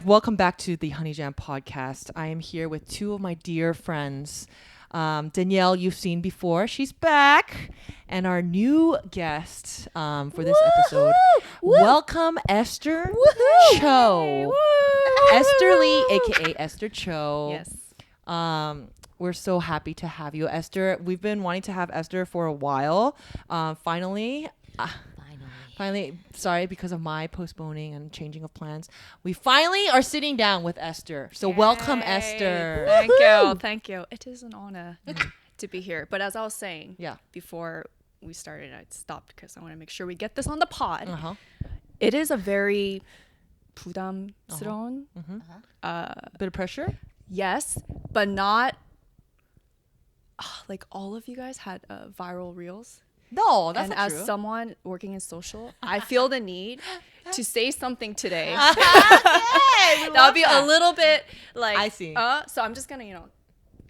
Welcome back to the Honey Jam podcast. I am here with two of my dear friends. Danielle, you've seen before. She's back. And our new guest for this episode. Welcome, Esther Cho. Esther Lee, a.k.a. Esther Cho. Yes. We're so happy to have you, Esther. We've been wanting to have Esther for a while. Finally, sorry, because of my postponing and changing of plans, we finally are sitting down with Esther. So welcome, Esther. Thank you. It is an honor to be here. But as I was saying, before we started, I stopped because I want to make sure we get this on the pod. It is a very 부담스러운 Bit of pressure? Yes, but not like all of you guys had viral reels. No, that's and not as true. someone working in social, I feel the need to say something today. That That'll be a little bit like I see. So I'm just gonna,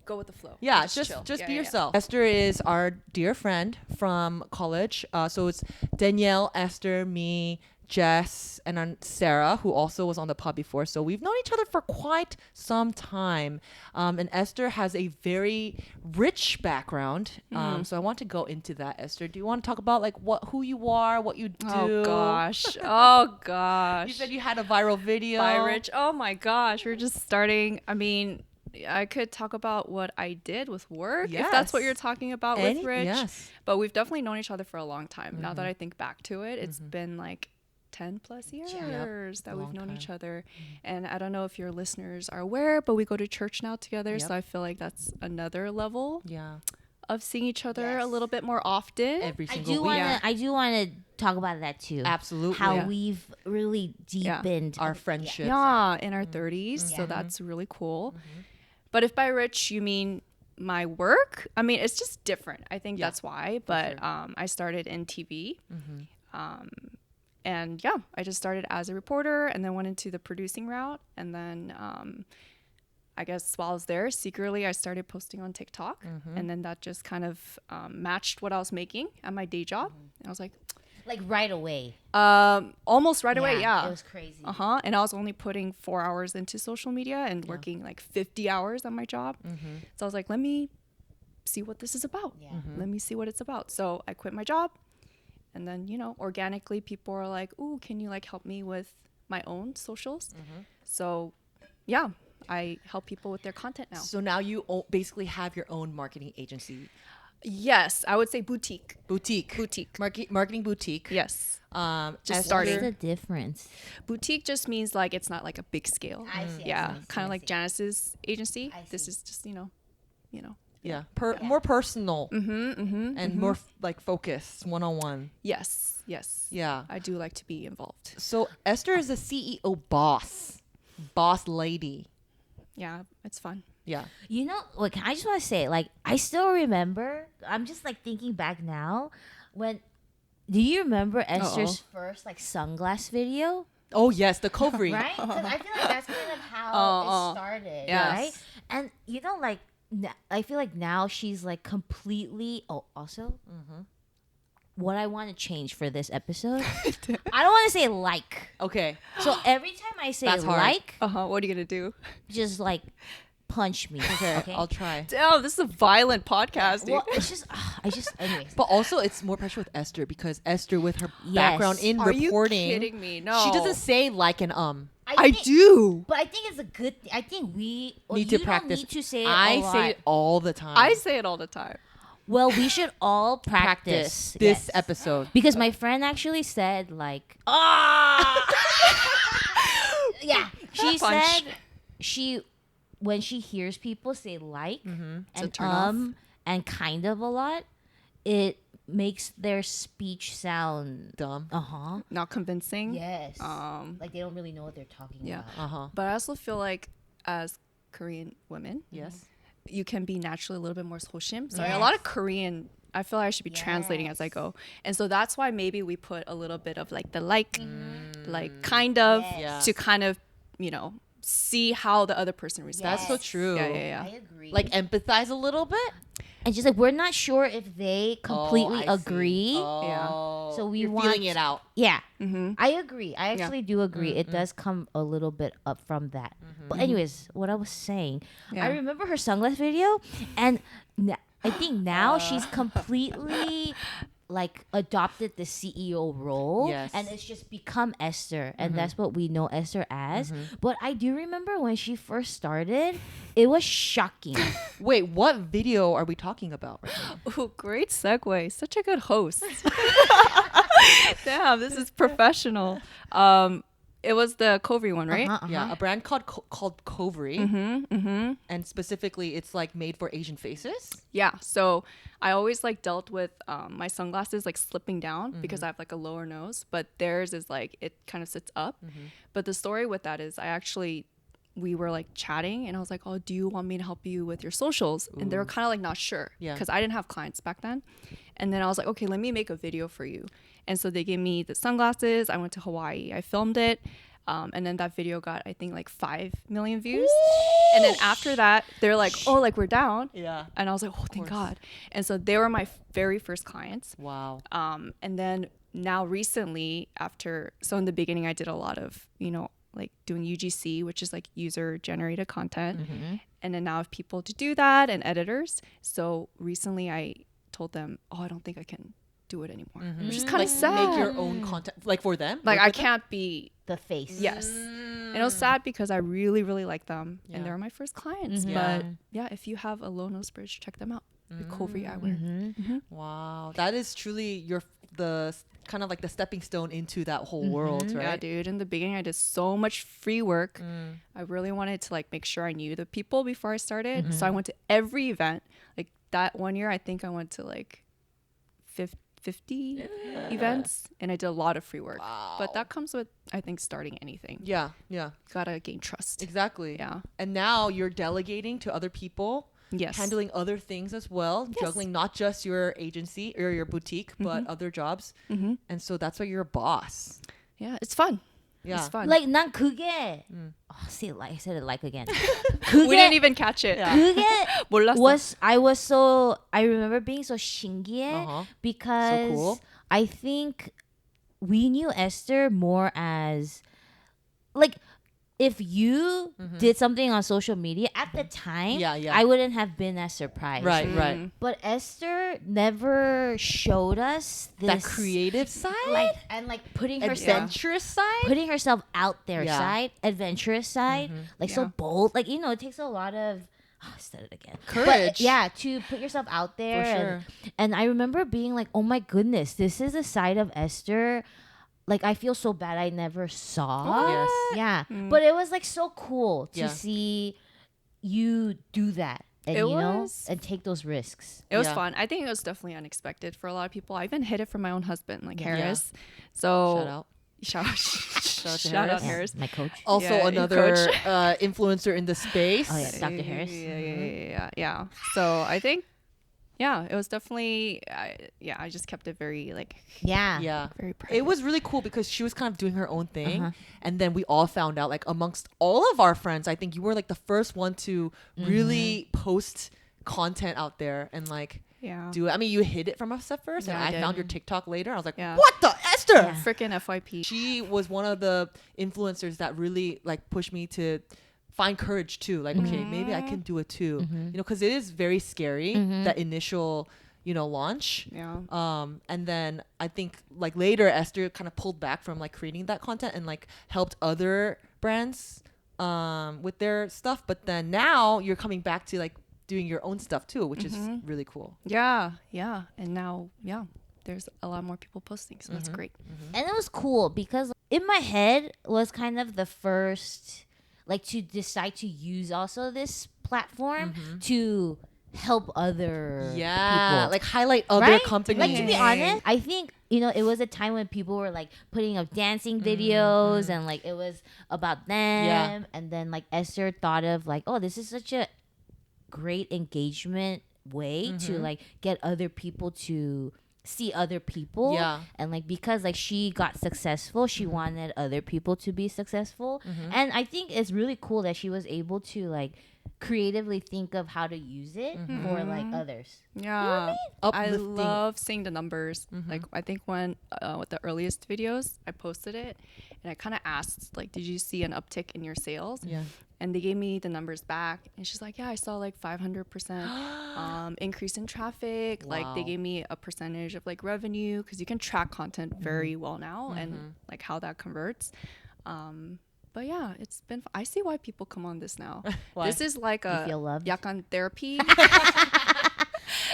go with the flow. Yeah, and chill. just be Yeah. yourself. Esther is our dear friend from college. So it's Danielle, Esther, me, Jess, and then Sarah, who also was on the pod before. So we've known each other for quite some time. And Esther has a very rich background. So I want to go into that, Esther. Do you want to talk about like who you are, what you do? Oh gosh. You said you had a viral video. By Rich. Oh my gosh. We're just starting. I mean, I could talk about what I did with work if that's what you're talking about with Rich. Yes. But we've definitely known each other for a long time. Now that I think back to it, it's been like 10 plus years that we've known each other. And I don't know if your listeners are aware, but we go to church now together. So I feel like that's another level of seeing each other a little bit more often. Every single week. I do want to talk about that too. Absolutely. How we've really deepened our friendship. Yeah, in our 30s. So that's really cool. But if by rich you mean my work, I mean, it's just different. I think that's why. But I started in TV. And I just started as a reporter and then went into the producing route. And then I guess while I was there, secretly, I started posting on TikTok. And then that just kind of matched what I was making at my day job. And I was like right away. Almost right away, yeah. It was crazy. And I was only putting 4 hours into social media and working like 50 hours on my job. So I was like, let me see what this is about. Let me see what it's about. So I quit my job. And then, organically people are like, ooh, can you like help me with my own socials? So I help people with their content now. So now you basically have your own marketing agency. Yes, I would say boutique. Marketing boutique. Yes. Just starting. What's the difference? Boutique just means like it's not like a big scale. I see. Kind of like Janice's agency. This is just, Yeah, more personal and more like focused, one-on-one. Yes. Yeah. I do like to be involved. So Esther is a CEO boss lady. Yeah, it's fun. Yeah. Look, I just want to say, like, I still remember, I'm just like thinking back now, do you remember Esther's first like sunglass video? Oh yes, the Covry. Right? Because I feel like that's kind of how it started, right? And like, I feel like now she's like completely. Oh, also, what I want to change for this episode, I don't want to say like. Okay. So every time I say That's hard. like, What are you gonna do? just like punch me. Okay. I'll try. Damn, this is a violent podcast, dude. Well, it's just, anyways. But also, it's more pressure with Esther because Esther, with her background in Are reporting, you kidding me? No, she doesn't say like and I do. But I think it's a good. I think we need to practice. Don't need to say it I a lot. say it all the time. I say it all the time. Well, we should all practice this episode because my friend actually said like, yeah, she Punch. said when she hears people say like a and turn off. and kind of a lot, it makes their speech sound dumb. Not convincing. Yes. Like they don't really know what they're talking about. But I also feel like as Korean women, Yes. you can be naturally a little bit more soshim. So a lot of Korean, I feel like I should be translating as I go. And so that's why maybe we put a little bit of like the like kind of to kind of, see how the other person responds. That's so true. Yeah. I agree. Like empathize a little bit. And just like we're not sure if they completely I see. agree. Oh. So we you're want feeling it out. Yeah, Mm-hmm. I agree. I actually do agree. It does come a little bit up from that. But anyways, what I was saying, Yeah. I remember her sunglass video, and I think now she's completely like adopted the CEO role, Yes. and it's just become Esther, and that's what we know Esther as. But I do remember when she first started, it was shocking. Wait, what video are we talking about right now? Oh, great segue. Such a good host. Damn, this is professional. It was the Covey one, right? Yeah, a brand called Covery, and specifically, it's like made for Asian faces. Yeah. So I always like dealt with my sunglasses like slipping down because I have like a lower nose, but theirs is like it kind of sits up. But the story with that is we were like chatting and I was like, oh, do you want me to help you with your socials? And they were kind of like not sure because I didn't have clients back then. And then I was like, okay, let me make a video for you. And so they gave me the sunglasses. I went to Hawaii. I filmed it. And then that video got, I think, like 5 million views. And then after that, they're like, oh, like we're down. Yeah. And I was like, oh, thank God. And so they were my very first clients. Wow. And then now recently so in the beginning, I did a lot of, like doing UGC, which is like user generated content. And then now I have people to do that and editors. So recently I told them, oh, I don't think I can do it anymore. Which is kind of sad. Make your own content, like for them. Like work I with them? can't be The face. Yes. And it was sad because I really, really like them. And they're my first clients. But yeah, if you have a low nose bridge, check them out. The Covey eyewear. Wow, that is truly the kind of like the stepping stone into that whole world, right? Yeah, dude. In the beginning, I did so much free work. I really wanted to like make sure I knew the people before I started. So I went to every event. Like that one year, I think I went to like 50 events, and I did a lot of free work. Wow. But that comes with, I think, starting anything. Yeah. Gotta gain trust. Exactly. Yeah. And now you're delegating to other people. Yes. Handling other things as well, juggling not just your agency or your boutique, but other jobs. And so that's why you're a boss. Yeah, it's fun. Yeah. It's fun. Like 난 그게 see, like I said it like again. We didn't even catch it. Yeah. 그게 몰랐어. I remember being so 신기해 because So cool. I think we knew Esther more as like if you did something on social media at the time, I wouldn't have been as surprised. Right. But Esther never showed us this That creative side, like putting herself adventurous side. putting herself out there Yeah. side, adventurous side, like so bold. Like it takes a lot of I said it again. Courage. But, to put yourself out there. For sure. And I remember being like, oh my goodness, this is a side of Esther. Like I feel so bad I never saw. Yes. Yeah. But it was like so cool to Yeah. see you do that. And It you know, was. and take those risks. It was Yeah. fun. I think it was definitely unexpected for a lot of people. I even hid it from my own husband, like Harris. So Shout out. Shout out Shout out Harris. Harris. My coach. Also Yeah, another coach. influencer in the space. Oh yeah, Dr. Harris. Yeah. So I think, it was definitely, I just kept it very like, Yeah. Yeah. very private. It was really cool because she was kind of doing her own thing. And then we all found out, like amongst all of our friends, I think you were like the first one to really post content out there and like do it. I mean, you hid it from us at first, Yeah, and I I did. found your TikTok later. I was like, Yeah. what the Esther? Yeah. freaking FYP. She was one of the influencers that really like pushed me to find courage too. Like, okay, maybe I can do it too. You know, because it is very scary, that initial, launch. Yeah. And then I think like later Esther kind of pulled back from like creating that content and like helped other brands with their stuff. But then now you're coming back to like doing your own stuff too, which is really cool. Yeah. And now, there's a lot more people posting, so that's great. And it was cool because in my head was kind of the first like to decide to use also this platform to help other people. Like highlight other Right? companies. Like to be honest, I think it was a time when people were like putting up dancing videos and like it was about them. And then like Esther thought of like, oh, this is such a great engagement way to like get other people to see other people. And like because like she got successful, she wanted other people to be successful. And I think it's really cool that she was able to like creatively think of how to use it for like others. Yeah. I Uplifting. love seeing the numbers. Like I think when with the earliest videos, I posted it and I kind of asked like, did you see an uptick in your sales? Yeah. And they gave me the numbers back and she's like, yeah, I saw like 500% increase in traffic. Like they Wow. gave me a percentage of like revenue because you can track content very well now and like how that converts. But yeah, it's been. I see why people come on this now. Why? This is like a feel loved? yakan therapy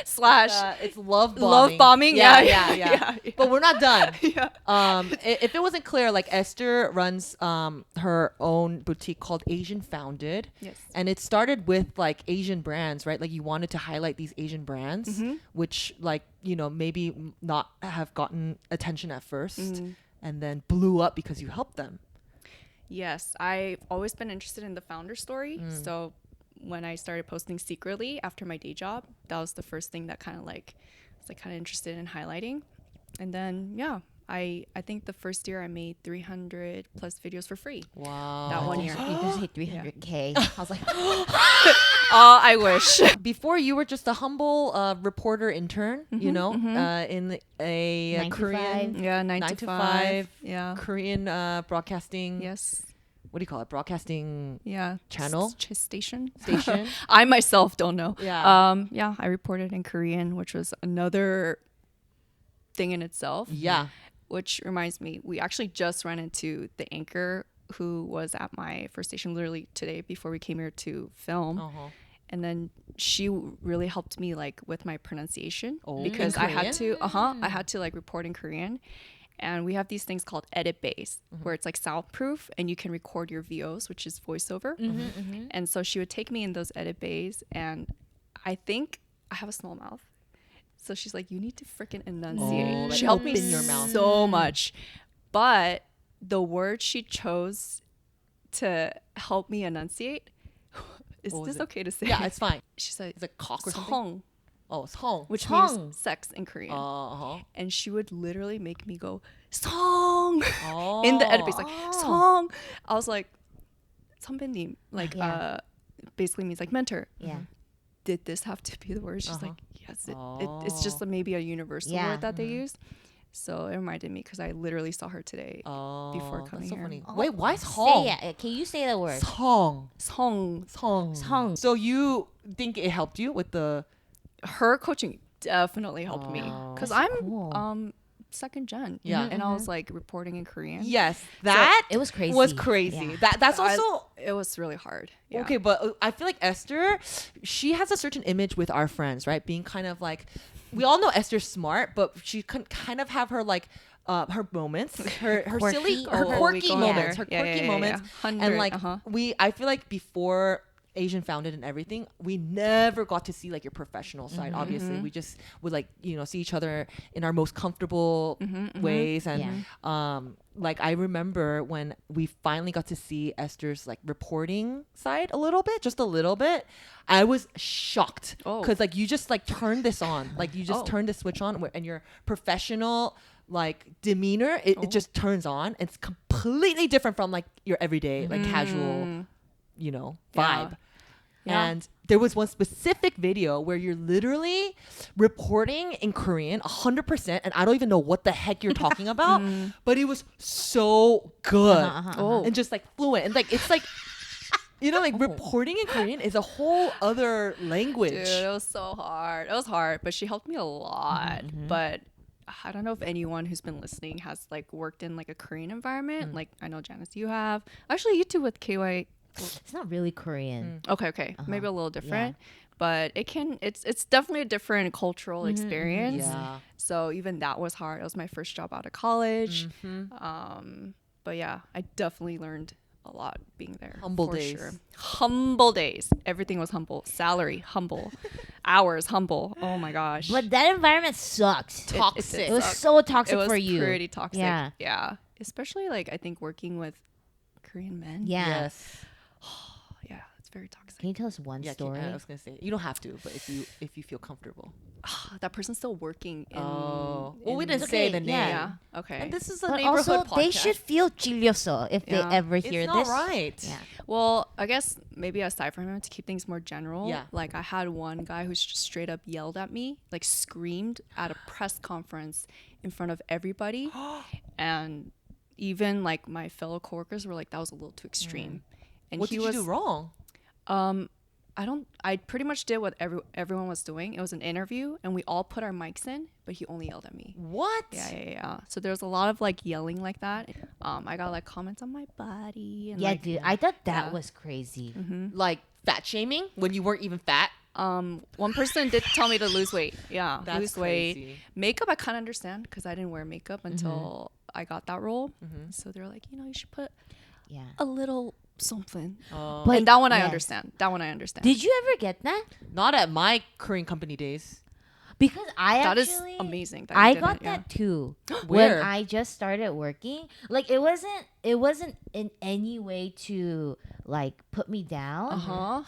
slash It's love bombing. love bombing. Yeah. But we're not done. Yeah. If it wasn't clear, like Esther runs her own boutique called Asian Founded. Yes. And it started with like Asian brands, right? Like you wanted to highlight these Asian brands, which like, maybe not have gotten attention at first and then blew up because you helped them. Yes, I've always been interested in the founder story. So when I started posting secretly after my day job, that was the first thing that kind of like was like kind of interested in highlighting. And then yeah, I think the first year I made 300 plus videos for free. Wow. That 1 year. You just hit 300K. I was like, Oh, I wish. Before you were just a humble reporter intern, in a 9 to Korean 5. Yeah, 9 9 to to 5. 5. Yeah. Korean broadcasting. Yes. What do you call it? Broadcasting Yeah. Channel? Station. station. I myself don't know. Yeah. Yeah, I reported in Korean, which was another thing in itself. Yeah. Which reminds me, we actually just ran into the anchor who was at my first station literally today before we came here to film. And then she really helped me like with my pronunciation because in I had to like report in Korean. And we have these things called edit bays where it's like soundproof and you can record your VOs, which is voiceover. And so she would take me in those edit bays and I think I have a small mouth. So she's like, you need to freaking enunciate. like She helped me open your mouth. so much. But the word she chose to help me enunciate, is What was this it? okay to say? Yeah, it's fine. She said, It's a cock or something. "Song," Oh, it's hong. which Song. means sex in Korean. Uh-huh. And she would literally make me go, song, Oh. in the edit base, like, song. I was like, 선배님, like, Yeah. basically means like mentor. yeah. Did this have to be the word? She's like, yes, it's just maybe a universal Yeah. word that they use. So it reminded me because I literally saw her today before coming that's so here. funny. Wait, why is hong? Say it. Can you say the word? Hong. Song. Hong. Song. So you think it helped you with the Her coaching definitely helped me because I'm cool. second gen. Yeah. And I was like reporting in Korean. Yes, that It was crazy. was crazy. Yeah. That's also It was really hard. Yeah. okay, but I feel like Esther, she has a certain image with our friends, right? Being kind of like, we all know Esther's smart, but she can kind of have her like her moments, her Quirky. silly, her Oh, quirky we go moments, there. her Yeah, quirky yeah, moments, yeah. and 100, like I feel like before Asian Founded and everything, we never got to see like your professional side. Obviously, we just would like see each other in our most comfortable ways, and like I remember when we finally got to see Esther's like reporting side a little bit, just a little bit. I was shocked because like you just like turned this on, like you just turned the switch on, and your professional like demeanor, it just turns on. It's completely different from like your everyday like casual, vibe. Yeah. And there was one specific video where you're literally reporting in Korean 100%, and I don't even know what the heck you're talking about, but it was so good and just like fluent, and like it's like like reporting in Korean is a whole other language. Dude, it was so hard. It was hard, but she helped me a lot. But I don't know if anyone who's been listening has like worked in like a Korean environment. Like I know Janice, you have. Actually, you too with KY. It's not really Korean. Okay. Maybe a little different. But it's definitely a different cultural experience. Yeah. So even that was hard. It was my first job out of college. But yeah, I definitely learned a lot being there. Humble for days. Sure. Humble days. Everything was humble. Salary, humble. Hours, humble. Oh my gosh. But that environment sucked. Toxic. It was so toxic it was for you. pretty toxic. Yeah. Yeah. Especially like I think working with Korean men. Yeah. Yes. Yeah. It's very toxic. Can you tell us one story? I was gonna say you don't have to, but if you feel comfortable. That person's still working in, Oh, we didn't It's say okay, the name. Yeah. Okay. And this is a But neighborhood also, podcast. they should feel chilioso if Yeah. they ever hear It's not this. right. Yeah. Well, I guess maybe aside from him, to keep things more general, Yeah. like I had one guy who's just straight up yelled at me, like screamed at a press conference in front of everybody. And even like my fellow coworkers were like, that was a little too extreme. And What he did you was do wrong? I pretty much did what everyone was doing. It was an interview and we all put our mics in, but he only yelled at me. What? Yeah. So there's a lot of like yelling like that. I got like comments on my body and Yeah, like, dude. I thought that Yeah. was crazy. Like fat shaming when you weren't even fat? one person did tell me to lose weight. Yeah, That's lose weight. crazy. Makeup, I kind of understand because I didn't wear makeup until I got that role. So they're like, you should put Yeah. a little something. But And that one I yes. understand. That one I understand. Did you ever get that? Not at my Korean company days. Because I That is actually amazing. That you I did got it, yeah. that too. Where? When I just started working. Like it wasn't in any way to like put me down. Uh-huh.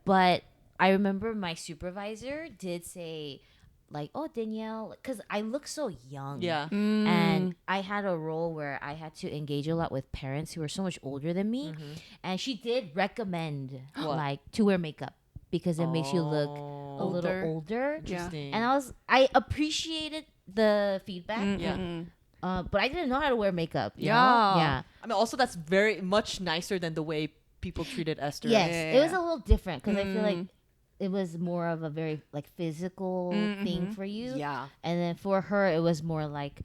But I remember my supervisor did say like, "Oh, Danielle," because I look so young. Yeah. And I had a role where I had to engage a lot with parents who were so much older than me. And she did recommend like to wear makeup because it makes you look a little Older. older. Interesting. And I appreciated the feedback. Yeah. But I didn't know how to wear makeup. You Yeah. know? Yeah. I mean, also that's very much nicer than the way people treated Esther. Yes. Yeah. It was a little different because I feel like it was more of a very like physical thing for you. Yeah. And then for her, it was more like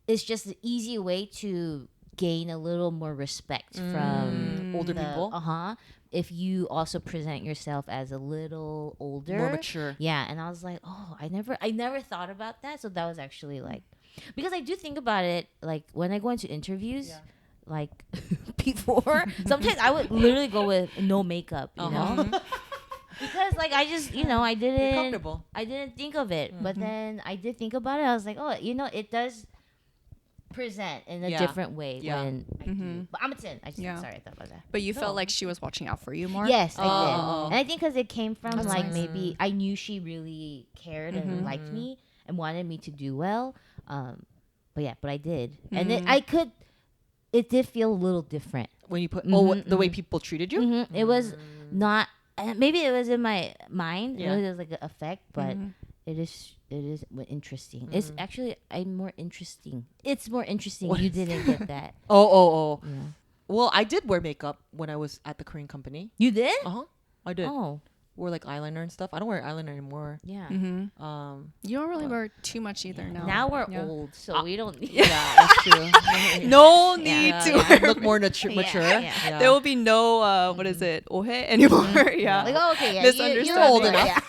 it's just an easy way to gain a little more respect from Older people. If you also present yourself as a little older, More mature. Yeah, and I was like, oh, I never thought about that. So that was actually like, because I do think about it, like when I go into interviews, like before, sometimes I would literally go with no makeup, you know, because like I just, I didn't, comfortable. I didn't think of it, but then I did think about it. I was like, oh, it does present in a Yeah. different way Yeah. when I do. But I'm a 10. Yeah. Sorry, I thought about that. But you felt like she was watching out for you more? Yes, I Oh. did. And I think because it came from That's like nice. maybe I knew she really cared and liked me and wanted me to do well. But I did. And it did feel a little different. When you put the way people treated you. It was not, maybe it was in my mind. Yeah. It was like an effect, but it is interesting. It's actually, It's more interesting. What You is didn't get that. Oh. Yeah. Well, I did wear makeup when I was at the Korean company. You did? I did. Oh, Wore like eyeliner and stuff. I don't wear eyeliner anymore. yeah. You don't really wear too much either now. Now we're Yeah. old, so we don't need Yeah, that's true. No need Yeah, to yeah. wear Look more mature. Yeah. Yeah. There will be no what is it, ohe anymore. Yeah. Like, oh, okay, yeah. Misunderstanding. You're old enough. Yeah.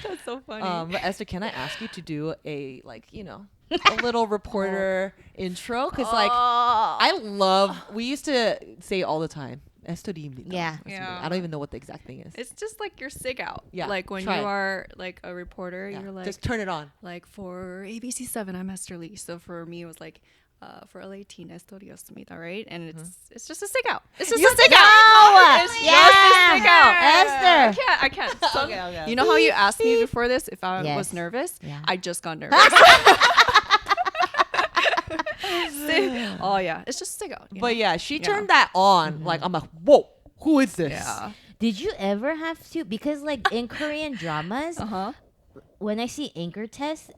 That's so funny. But Esther, can I ask you to do a a little reporter intro? Because I love. We used to say all the time. Esther입니다. Yeah. Yeah. I don't even know what the exact thing is. It's just like your sig out. Yeah, like when try you it. are like a reporter, Yeah, you're like just turn it on. like for ABC7 I'm Esther Lee. So for me it was like for LA Teen Esther이었습니다, right? And it's just a sig out. It's just a sig out. It's Yeah. just a sig out. Esther. I can't. So, Okay. you know how you asked me before this if I Yes. was nervous? Yeah. I just got nervous. Oh yeah, it's just sig out. you But know? yeah, she turned that on. Like I'm like, whoa, who is this? Yeah. Did you ever have to? Because like in Korean dramas, when I see anchor tests,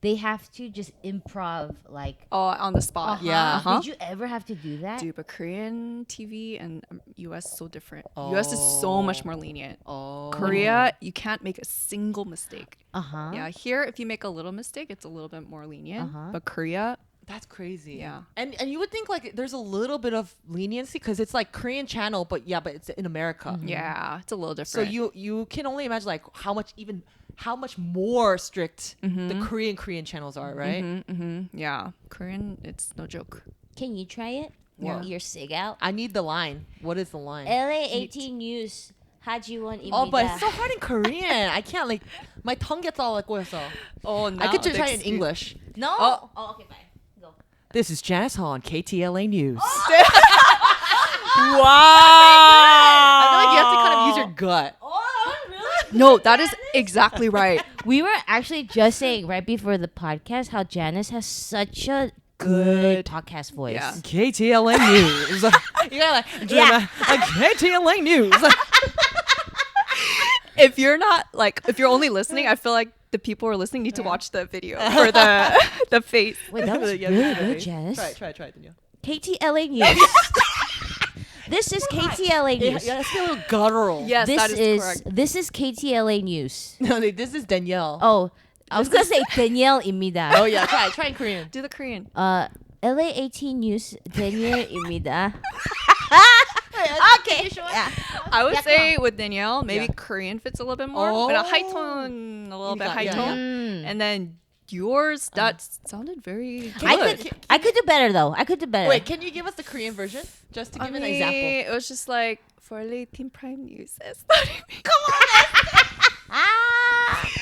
they have to just improv like. Oh, on the spot. Yeah. Did you ever have to do that? Dude, but Korean TV and US is so different. US is so much more lenient. Oh. Korea, you can't make a single mistake. Uh-huh. Yeah, here if you make a little mistake, it's a little bit more lenient. But Korea, That's crazy. Yeah. And you would think like there's a little bit of leniency because it's like Korean channel, but it's in America. yeah, it's a little So different. you can only imagine like how much more strict the Korean channels are, right? Yeah, Korean, it's no joke. Can you try it? Yeah. Your sig out. I need the line. What is the line? LA 18 News. 하지원 입니다. Oh, but it's so hard in Korean. I can't like my tongue gets all like 꼬여서. Oh, I could just try it in English. No. Oh. Okay, bye. Go. This is Janice on KTLA News. Wow. I feel like you have to kind of use your gut. Oh, that was really No, that is exactly right. We were actually just saying right before the podcast how Janice has such a good podcast voice. Yeah. KTLA News. You gotta like KTLA News. If you're only listening, I feel like the people who are listening need to watch the video for the face. Wait, that was Yeah, really yeah, good, yeah. Janice. Try, Danielle. KTLA News. This is KTLA News. Yeah, it's a little guttural. Yes, that is correct. This is KTLA News. No, this is Danielle. Oh, I was gonna say Danielle입니다. Oh yeah, try in Korean. Do the Korean. LA18 News Danielle입니다. Okay. Yeah. I would Yeah, say with Danielle, maybe Yeah. Korean fits a little bit more. Oh. With a high tone, a little bit high Yeah. tone. Mm. And then yours, that sounded very good. I could do better though. I could do better. Wait, can you give us the Korean version just to give an example? It was just like, for late Team Prime News.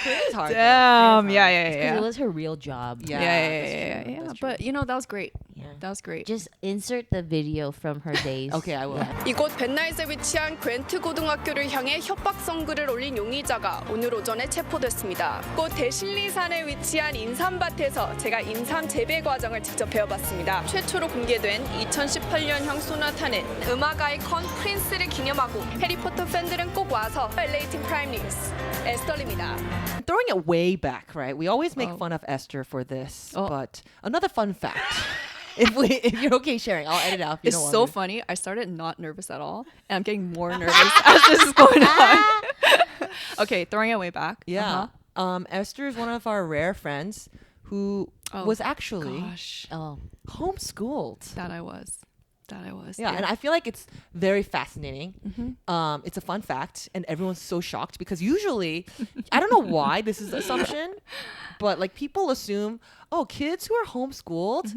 Korean's hard. Damn. Korean's Yeah, hard. yeah, Because yeah. it was her real job. Yeah, Yeah. that's true. But that was great. Yeah. That was great. Just insert the video from her days. Okay, I will. 이곳 벤나잇에 위치한 그랜트 고등학교를 향해 협박성 글을 올린 용의자가 오늘 오전에 체포됐습니다. 꽃 대실리산에 위치한 인삼밭에서 제가 인삼 재배 과정을 직접 배워봤습니다. 최초로 공개된 2018년형 소나타는 음악 아이콘 프린스를 기념하고 해리포터 팬들은 꼭 와서 LA 팀 프라임 뉴스 에스터입니다. Throwing it way back, right? We always make Oh. fun of Esther for this, Oh. but another fun fact. If you're okay sharing, I'll edit it out. If you It's don't so want me. funny. I started not nervous at all, and I'm getting more nervous as this is going on. Okay, throwing it way back. Yeah. Uh-huh. Esther is one of our rare friends who Oh, was actually Gosh, Oh. homeschooled. that I was. Yeah, and I feel like it's very fascinating. Mm-hmm. It's a fun fact, and everyone's so shocked because usually, I don't know why this is the assumption, but like people assume, oh, kids who are homeschooled,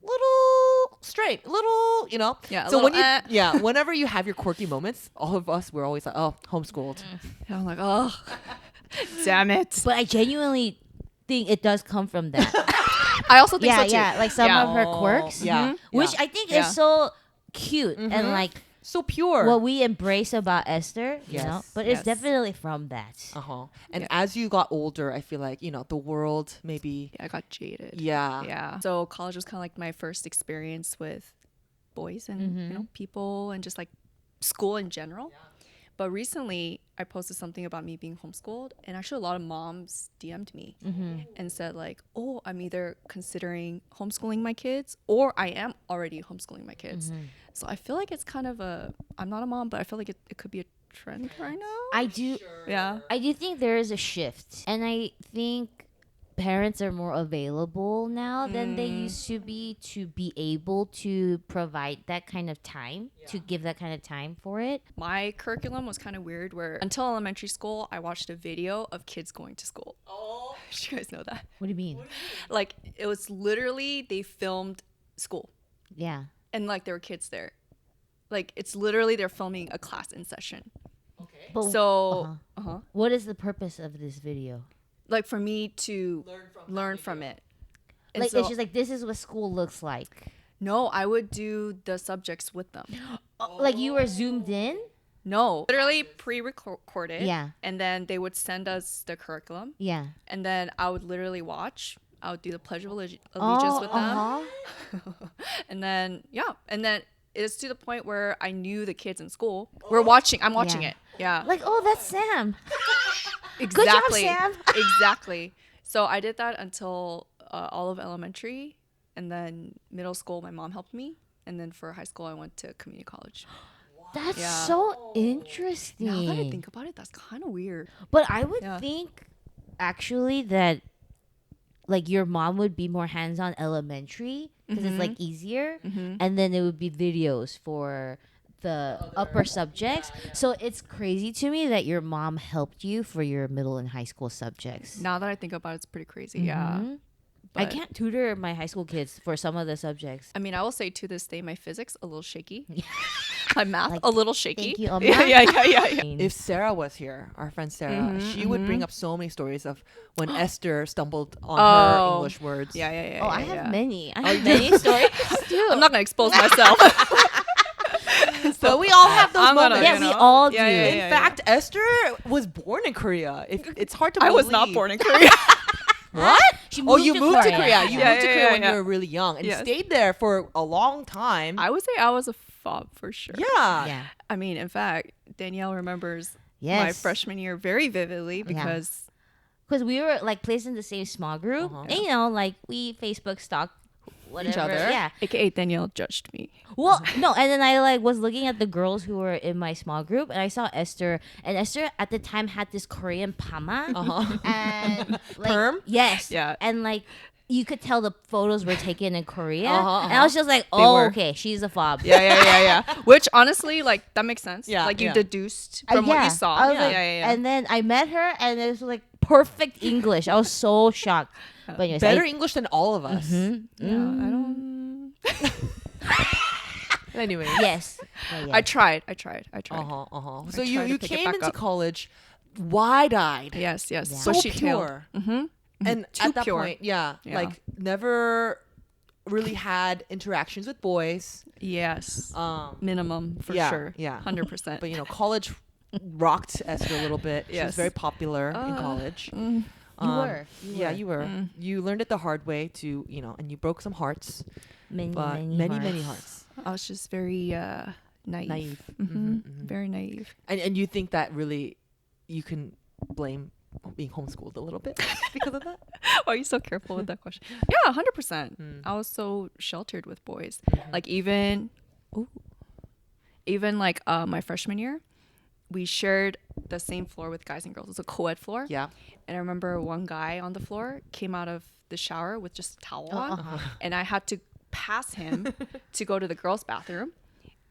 little straight, little, you know. Yeah, a So when little, you, whenever you have your quirky moments, all of us we're always like, oh, homeschooled. And I'm like, oh, damn it. But I genuinely think it does come from that. I also think yeah, so too. yeah. Like some Yeah. of her quirks. Yeah, Which yeah. I think Yeah. is so cute and like So pure. what we embrace about Esther, you know. Yes, But it's yes. definitely from that. Uh-huh. And as you got older, I feel like, the world maybe. Yeah, I got jaded. Yeah. Yeah. So college was kind of like my first experience with boys and people and just like school in general. But recently, I posted something about me being homeschooled, and actually a lot of moms DM'd me and said like, "Oh, I'm either considering homeschooling my kids, or I am already homeschooling my kids." So I feel like it's kind of I'm not a mom, but I feel like it could be a trend right now. I do think there is a shift. And I think parents are more available now than they used to be able to provide that kind of time, to give that kind of time for it. My curriculum was kind of weird where until elementary school, I watched a video of kids going to school. Oh. Did you guys know that? What do you mean? Like, it was literally, they filmed school Yeah. and like there were kids there. Like, it's literally they're filming a class in session. But So, what is the purpose of this video? like for me to learn from it. And Like so, it's just like this is what school looks like. no, I would do the subjects with them. Like you were zoomed in? No, literally pre-recorded. Yeah. And then they would send us the curriculum. Yeah. And then I would literally watch. I would do the Pledge of Allegiance with them. And then, it's to the point where I knew the kids in school. I'm watching Yeah. it. Yeah. Like, oh, that's Sam. Exactly. Good job, Sam. Exactly. So I did that until all of elementary. And then middle school, my mom helped me. And then for high school, I went to community college. That's Yeah. so interesting. Now that I think about it, that's kind of weird. But I would Yeah. think actually that like your mom would be more hands-on elementary because it's like easier, and then it would be videos for the upper subjects. So it's crazy to me that your mom helped you for your middle and high school subjects. Now that I think about it, it's pretty crazy. Yeah. I But- can't tutor my high school kids for some of the subjects. I mean, I will say to this day, my physics a little shaky. My math Like, a little shaky. thank you, Oma. Yeah. If Sarah was here, our friend Sarah, she would bring up so many stories of when Esther stumbled on her Oh. English words. Yeah. Oh, I yeah. have many. I have many stories too. I'm not gonna expose myself. So we all have those I'm gonna, moments. Yeah, we all do. In fact, Esther was born in Korea. It's hard to I believe. was not born in Korea. What? She You moved to Korea. You Yeah, moved to yeah, Korea yeah, when yeah. you were really young and Yes. stayed there for a long time. I would say I was a fob for sure. Yeah. Yeah. I mean, in fact, Danielle remembers my Yes. freshman year very vividly because Because we were like placed in the same small group. Uh-huh. And, you know, like we Facebook stalked whatever. other? Yeah. AKA Danielle judged me. Well, no, and then I like was looking at the girls who were in my small group, and I saw Esther, and Esther at the time had this Korean pama, and like, Perm? yes, Yeah. and like you could tell the photos were taken in Korea, Uh-huh, and I was just like, They oh, were. okay, she's a fob. Yeah. Which honestly, like that makes sense. Yeah, Like you yeah. deduced from what Yeah. you saw. I was Yeah, like, yeah. And then I met her, and it was like perfect English. I was so shocked. But anyways, Better English than all of us. Yeah, I don't. Anyway. yes. Oh, yeah. I tried. So you tried to you pick it came back into up. college wide-eyed. Yes. Yeah. So Bushy-tailed. pure. Mm-hmm. And Too at that pure. point, Yeah. like never really had interactions with boys. Yes. Um, Minimum for yeah, sure. yeah. 100%. but college rocked Esther a little bit. She was Yes. very popular in college. You were. Yeah, you were. You learned it the hard way to, and you broke some hearts, Many, but many hearts. I was just very naive. Naive. Mm-hmm. Very naive. And you think that really you can blame being homeschooled a little bit because of that? Why are you so careful with that question? Yeah, 100%. I was so sheltered with boys. Like even like my freshman year, we shared the same floor with guys and girls. It was a co-ed floor. Yeah. And I remember one guy on the floor came out of the shower with just a towel on, and I had to pass him to go to the girls' bathroom.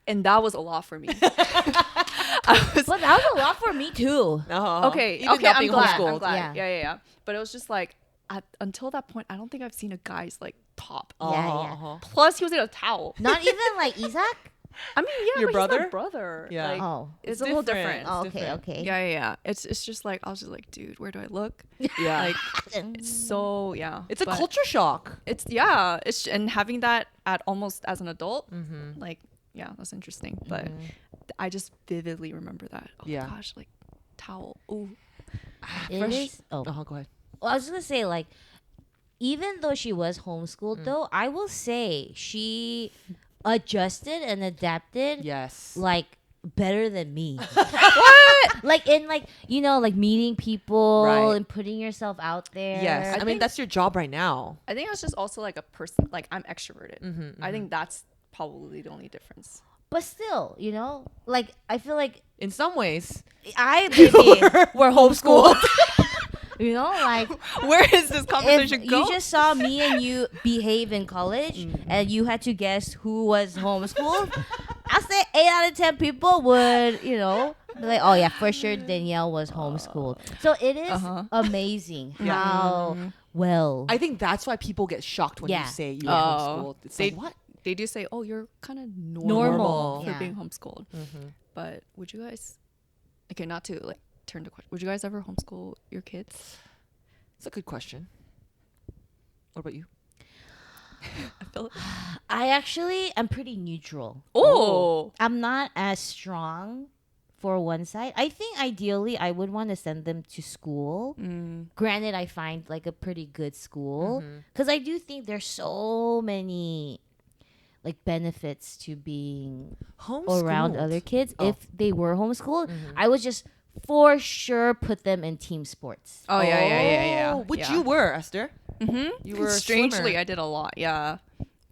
And that was a lot for me. But that was a lot for me too. Okay, Even not I'm being glad. homeschooled. I'm glad. Yeah. Yeah. But it was just like until that point, I don't think I've seen a guy's like top. Yeah. Plus, he was in a towel. Not even like Isaac. I mean, yeah, Your but brother? he's my brother. Yeah. Like, Oh. it's a little different. Oh, It's okay, different. okay. Yeah. It's just like I was just like, dude, where do I look? Yeah. Like, it's so It's a but culture shock. It's and having that at almost as an adult, like that's interesting. But I just vividly remember that. Oh Yeah. gosh, like towel. Ooh. It is. Oh, Go ahead. well, I was just gonna say like, even though she was homeschooled, though, I will say she adjusted and adapted Yes. like better than me. What? Like in like like meeting people Right. and putting yourself out there. Yes. I mean, think- that's your job right now. I think I was just also like a person. Like I'm extroverted. I think that's probably the only difference. But still, like I feel like In some ways, I maybe were homeschooled. Like Where is this if conversation go? you just saw me and you behave in college and you had to guess who was homeschooled, I'd say 8 out of 10 people would, be like, oh yeah, for sure Danielle was homeschooled. So it is amazing how well. I think that's why people get shocked when you Yeah. say you were Oh. homeschooled. It's They- like, what? They do say, "Oh, you're kind of Normal. for Yeah. being homeschooled." But would you guys? Okay, not to like turn to question. Would you guys ever homeschool your kids? It's a good question. What about you? I feel. I actually am pretty neutral. Oh. I'm not as strong for one side. I think ideally I would want to send them to school. Granted, I find like a pretty good school because I do think there's so many like benefits to being around other kids. Oh. If they were homeschooled, I would just for sure put them in team sports. Oh yeah. Which Yeah. you were, Esther. You were a Strangely, swimmer. I did a lot. Yeah,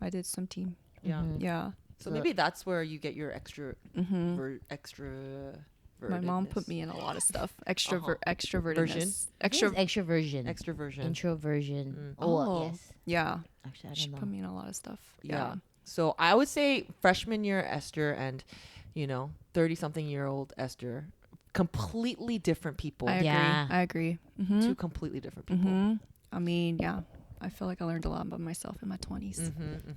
I did some team. Yeah. Yeah. So maybe that's where you get your extra. My mom put me in a lot of stuff. Extrovertedness. Version? Extroversion. Extroversion. Introversion. Oh. Yes. Yeah. Actually, I She don't put know. me in a lot of stuff. Yeah. So I would say freshman year Esther and 30-something-year-old Esther, completely different people. I agree. Yeah. I agree. Two completely different people. I mean, yeah. I feel like I learned a lot about myself in my 20s.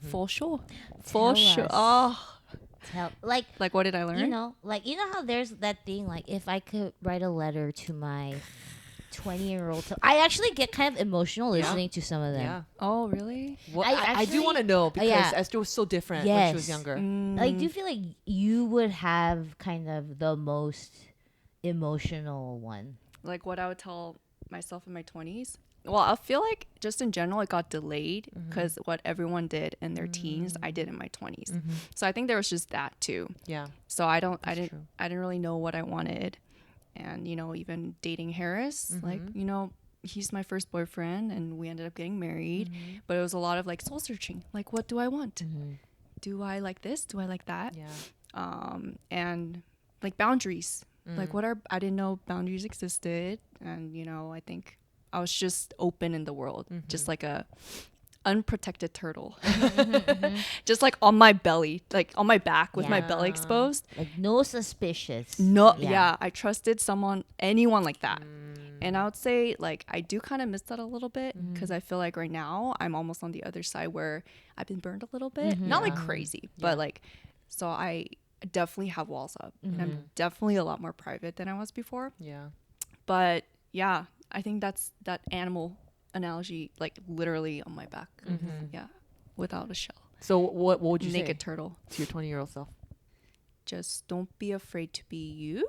For sure. Tell For sure. us. Oh. Like Like, what did I learn? like how there's that thing like if I could write a letter to my 20-year-old. I actually get kind of emotional listening to some of them. Yeah. Oh, really? Well, I I do want to actually- know because yeah. Esther was so different when she was Yes. younger. I do feel like you would have kind of the most emotional one. Like what I would tell myself in my 20s. Well, I feel like just in general, it got delayed because what everyone did in their teens, I did in my 20s. So I think there was just that too. Yeah. So I true. didn't really know what I wanted. And, you know, even dating Harris, like, you know, he's my first boyfriend and we ended up getting married. But it was a lot of like soul searching. Like, what do I want? Do I like this? Do I like that? Yeah. And like boundaries. Like I didn't know boundaries existed. And, you know, I think I was just open in the world, just like a unprotected turtle, just like on my belly, like on my back with my belly exposed. Like no suspicious. No, yeah, I trusted anyone like that. And I would say like I do kind of miss that a little bit because I feel like right now I'm almost on the other side where I've been burned a little bit, not like crazy, but like, so I definitely have walls up and I'm definitely a lot more private than I was before. Yeah. But yeah, I think that's that animal analogy, like literally on my back. Yeah, without a shell. So what would you Naked say turtle. to your 20-year-old self? Just don't be afraid to be you.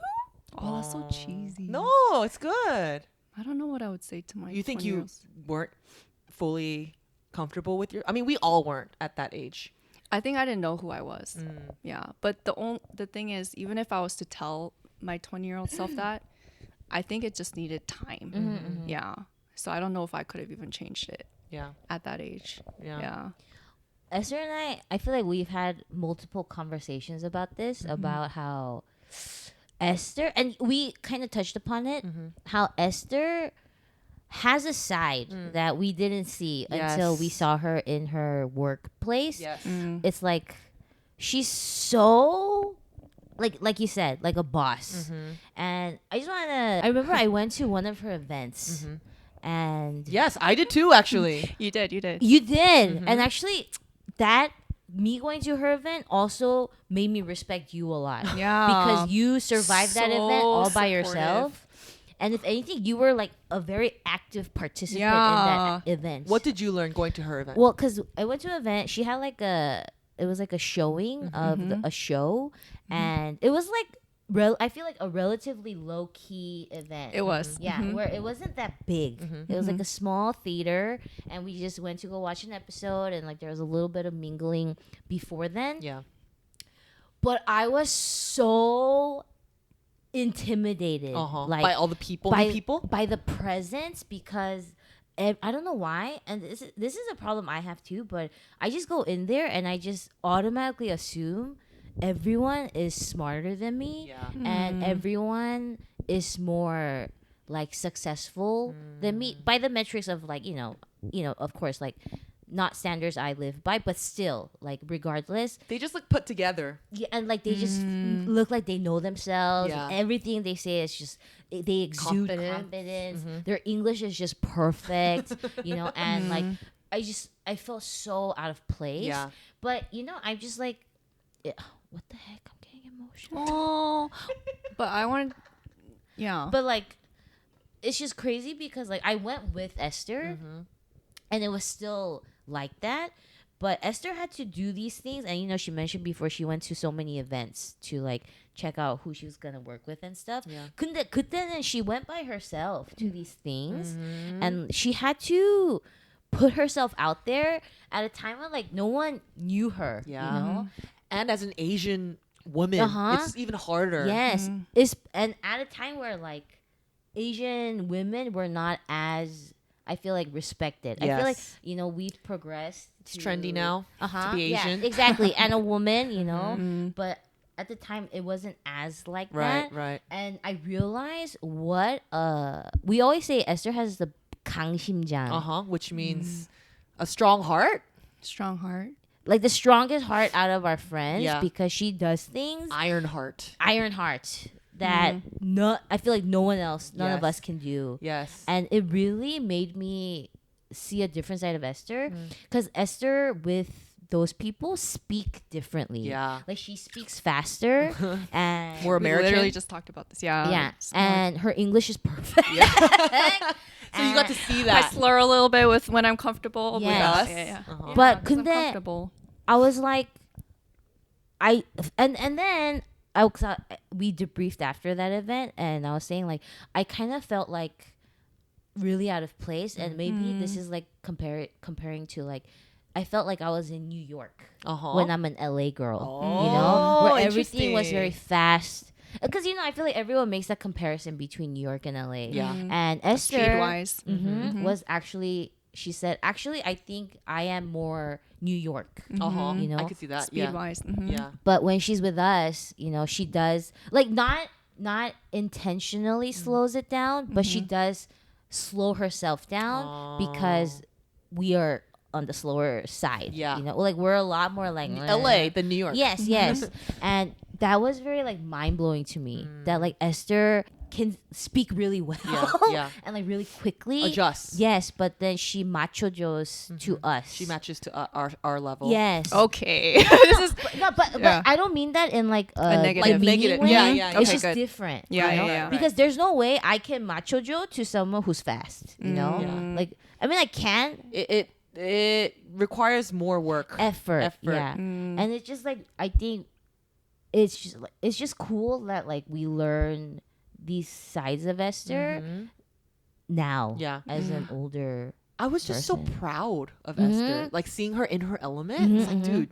Oh, that's so cheesy. No, it's good. I don't know what I would say to my. You think you 20-year-olds. weren't fully comfortable with I mean, we all weren't at that age. I think I didn't know who I was. Yeah, but the thing is, even if I was to tell my 20-year-old self that, I think it just needed time. Yeah. So I don't know if I could have even changed it. Yeah. At that age. Yeah. Esther and I feel like we've had multiple conversations about this, about how Esther, and we kind of touched upon it, how Esther has a side that we didn't see until we saw her in her workplace. Yes. It's like she's so like you said, like a boss. And I remember I went to one of her events and Yes, I did too, actually. You did. you did. And actually me going to her event also made me respect you a lot. Yeah. Because you survived that So event all by supportive. yourself. And if anything, you were like a very active participant in Yeah. that event. What did you learn going to her event? Well, because I went to an event, she had like it was like a showing of a show, and it was like I feel like a relatively low key event. It was. Yeah, where it wasn't that big. It was like a small theater, and we just went to go watch an episode, and like there was a little bit of mingling before then. Yeah. But I was so intimidated, like by all the people, by the presence, because I don't know why, and this is a problem I have too, but I just go in there and I just automatically assume everyone is smarter than me, and everyone is more like successful than me by the metrics of like, you know, of course, like not standards I live by, but still, like regardless, they just look put together. yeah, and like they just look like they know themselves. Yeah. And everything they say is just they exude confidence. Their English is just perfect, you know. And like I felt so out of place. Yeah. But you know, I'm just like, what the heck? I'm getting emotional. Oh, but I wanted. Yeah. But like, it's just crazy because like I went with Esther, and it was still like that. But Esther had to do these things, and you know, she mentioned before she went to so many events to like check out who she was gonna work with and stuff. Yeah. Then she went by herself to these things, and she had to put herself out there at a time when like no one knew her. Yeah. You know. And as an Asian woman, it's even harder. Yes, and at a time where like Asian women were not as, I feel like, respected. I feel like, Yes. you know, we've progressed. It's trendy now to be Asian. Yeah, exactly. And a woman, you know, but at the time it wasn't as like that. Right. And I realized what we always say Esther has the 강심장. Which means a strong heart. Strong heart. Like the strongest heart out of our friends, Yeah. because she does things Iron heart. iron heart that I feel like none of Yes. us can do. Yes. And it really made me see a different side of Esther, because Esther, with those people speak differently. Yeah. Like she speaks faster and More We American. literally just talked about this. Yeah. yeah, It's more- and her English is perfect. So you got to see I that. slur a little bit with when I'm comfortable. Yes. With us. Yes. Yeah. Uh-huh. But 'cause I'm 근데 comfortable. I was like, and then we debriefed after that event, and I was saying like I kind of felt like really out of place, and maybe this is like comparing to like I felt like I was in New York when I'm an LA girl, you know, where everything was very fast. Because I feel like everyone makes that comparison between New York and LA. Yeah. And Esther Speed-wise. was actually, she said, actually, I think I am more New York. Uh-huh. You know? I could see that. Speed-wise. Yeah. But when she's with us, she does like not intentionally slows it down, but she does slow herself down because we are on the slower side. Yeah. Like we're a lot more like LA than New York. Yes. And that was very like mind blowing to me that like Esther can speak really well Yeah. and like really quickly Adjust. Yes, but then she macho-jos to us. She matches to our level. Yes. Okay. This is No, but Yeah. I don't mean that in like a negative. demeaning Negative. way. Yeah. It's Okay, just good. different. Yeah, you know? yeah. Because there's no way I can macho-jo to someone who's fast. You know, Yeah. like I mean I can It requires more work. effort. Yeah, Mm. and it's just like I think it's just cool that like we learn these sides of Esther now. Yeah. as an older. I was just so person. proud of Esther, like seeing her in her element. It's like, dude,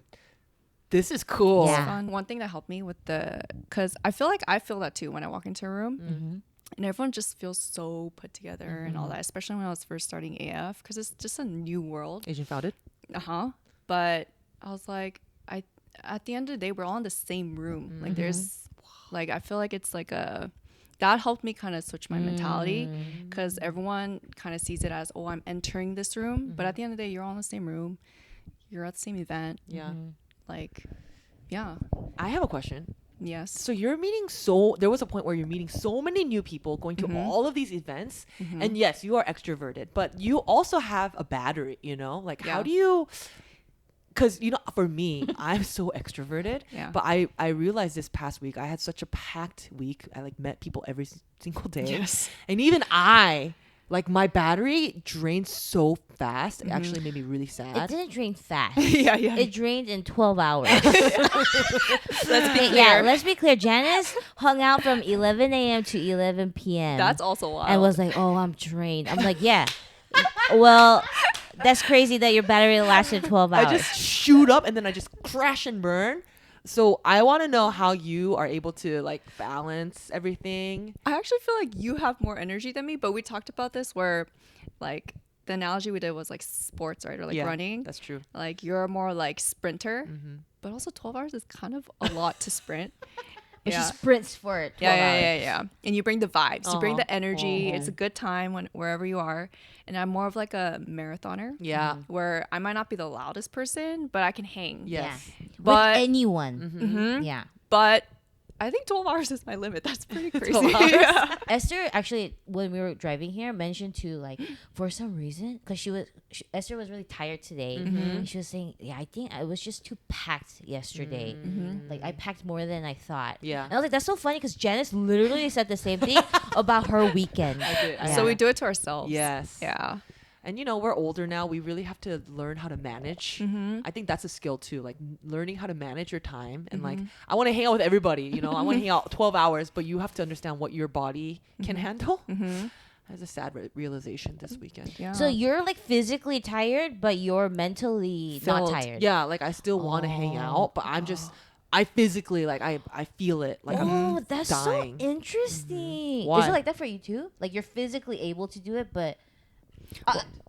this is cool. Yeah. fun. One thing that helped me with because I feel like I feel that too when I walk into a room. And everyone just feels so put together and all that, especially when I was first starting AF, because it's just a new world. Asian founded. But I was like, at the end of the day, we're all in the same room. Like there's, like I feel like it's like that helped me kind of switch my mentality, because everyone kind of sees it as, oh, I'm entering this room, but at the end of the day, you're all in the same room, you're at the same event. Yeah. Like, yeah, I have a question. yes. So you're meeting there was a point where you're meeting so many new people, going to all of these events, and yes, you are extroverted, but you also have a battery, like how Yeah. do you, because for me, I'm so extroverted, Yeah. but I realized this past week I had such a packed week. I like met people every single day. Yes. And even like my battery drained so fast, it actually made me really It sad. didn't drain fast. Yeah, yeah. It drained in 12 hours. Let's be clear. Yeah, let's be clear. Janice hung out from 11 a.m. to 11 p.m. That's also wild. and was like, oh, I'm drained. I'm like, yeah. Well, that's crazy that your battery lasted 12 hours. I just shoot up and then I just crash and burn. So I want to know how you are able to like balance everything. I actually feel like you have more energy than me, but we talked about this where, like, the analogy we did was like sports, right? Or like running. That's true. Like, you're more like sprinter, but also 12 hours is kind of a lot to sprint. She Yeah. sprints for it. 12 hours. Yeah. And you bring the vibes, you bring the energy. Uh-huh. It's a good time wherever you are. And I'm more of like a marathoner. Yeah. Where I might not be the loudest person, but I can hang. Yes. But- With anyone. Yeah. But I think 12 hours is my limit. That's pretty crazy. 12 hours? Yeah. Esther actually, when we were driving here, mentioned to like for some reason because Esther was really tired today. And she was saying, "Yeah, I think I was just too packed yesterday. Like I packed more than I thought." Yeah. And I was like, "That's so funny," because Janice literally said the same thing about her weekend. did. So we do it to ourselves. Yes. Yeah. And we're older now. We really have to learn how to manage. I think that's a skill too, like learning how to manage your time. And like, I want to hang out with everybody. I want to hang out 12 hours, but you have to understand what your body can handle. That's a sad realization this weekend. Yeah. So you're like physically tired, but you're mentally not Felt- tired. Yeah, like I still want to hang out, but I'm just, I physically like I feel it. Like Oh, I'm that's dying. so interesting. Why? Is it like that for you too? Like you're physically able to do it, but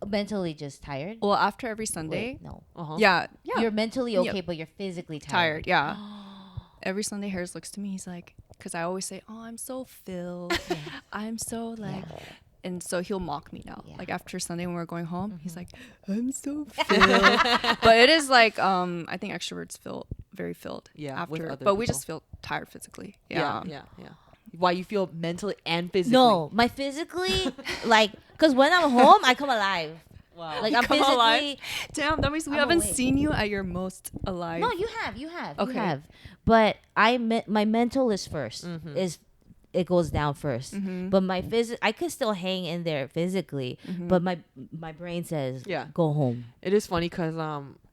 mentally just tired? Well, after every Sunday. Wait, no. Uh-huh. Yeah. Yeah. You're mentally okay, but you're physically tired. tired. Yeah. Every Sunday, Harris looks to me. He's like, because I always say, "Oh, I'm so filled. I'm so like," and so he'll mock me now. Yeah. Like after Sunday when we're going home, he's like, "I'm so filled." But it is like, I think extroverts feel very filled. Yeah, with After, other but we people. just feel tired physically. Yeah. Why you feel mentally and physically? No, my physically, like, because when I'm home, I come alive. Wow. Like I'm Come physically. alive. Damn, that means we I'm haven't awake. seen you at your most alive. No, you have, you Okay. have. But my mental is 1st. Is it goes down first. But my I could still hang in there physically. But my brain says, Yeah. go home. It is funny because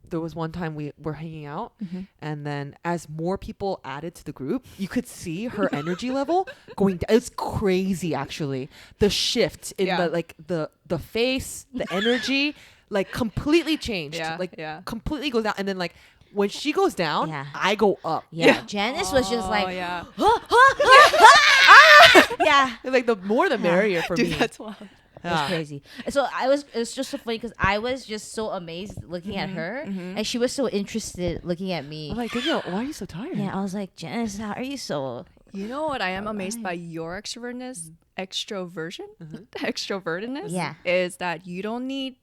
there was one time we were hanging out, and then as more people added to the group, you could see her energy level going down. It's crazy, actually. The shift in the face, the energy, like completely changed. Completely goes down, and then like when she goes down, Yeah. I go up. Yeah. Janice was just like, yeah. yeah. Like the more the merrier for Dude, me. that's wild. It was crazy. So it's just so funny because I was just so amazed looking at her, and she was so interested looking at me. I'm like, Danielle, why are you so tired? Yeah, I was like, Janice, how are you so? You know what I am amazed by your extrovertedness Yeah. is that you don't need,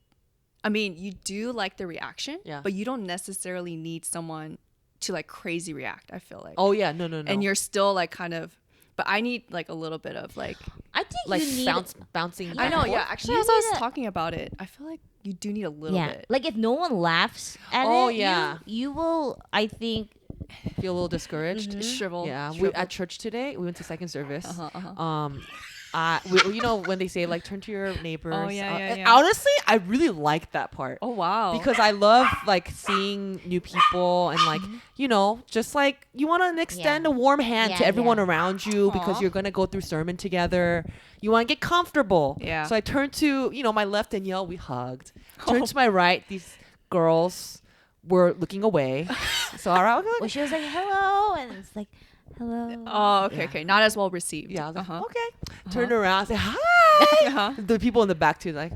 I mean, you do like the reaction, Yeah. but you don't necessarily need someone to like crazy react, I feel like. Oh yeah, no. And you're still like kind of, but I need like a little bit of like, I think like you need bouncing. I back know, and yeah. forth. Actually, You as I was need a- talking about it, I feel like you do need a little bit. like if no one laughs at Oh, it, yeah. you will. I think Feel a little discouraged. Shrivel. Yeah, we shrivel. at church today. We went to second service. Uh-huh. You know when they say like turn to your neighbors. Oh, yeah, and yeah. honestly, I really like that part. Oh, wow. Because I love like seeing new people and like you know just like you want to extend Yeah. a warm hand to Yeah, everyone yeah. around you because Aw. you're gonna go through sermon together. You want to get comfortable. Yeah. So I turned to my left, Danielle. We hugged. Turned to my right. These girls were looking away. So all right, well, she was like hello, and it's like hello. Oh, okay, Yeah. okay. Not as well received. yeah, I was like, Uh-huh. okay. Turn around, say hi. Uh-huh. The people in the back too, like,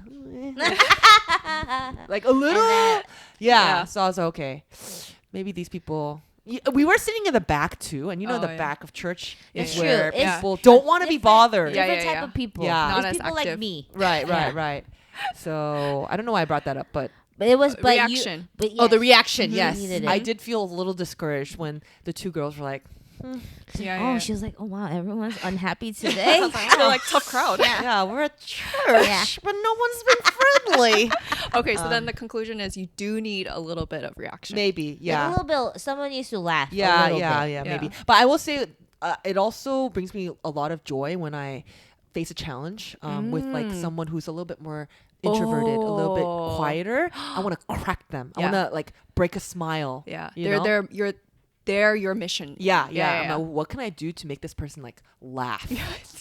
like a little, then- yeah. So I was like, okay, maybe these people. We were sitting in the back too, and Oh, the yeah. back of church It's is where true. It's people don't want to be different- bothered. Yeah, Different yeah, type yeah. of people. Yeah. There's Not as people active. like me. Right, Yeah. right. So I don't know why I brought that up, but But it was but reaction. You, but oh, the yes, reaction, you yes, needed I it. did feel a little discouraged when the two girls were like, Yeah, Oh, yeah. she was like, oh wow, everyone's unhappy today. They're like tough crowd. yeah, we're at church, Yeah. but no one's been friendly. Okay, so then the conclusion is you do need a little bit of reaction. Maybe, Like, yeah. a little bit. Someone needs to laugh. a Yeah, little bit. yeah, maybe. Yeah. But I will say, it also brings me a lot of joy when I face a challenge with like someone who's a little bit more introverted, a little bit Oh. quieter. I want to crack them. I Yeah. want to like break a smile. Yeah, you know? they're your mission. Yeah. yeah. I'm like, what can I do to make this person like laugh?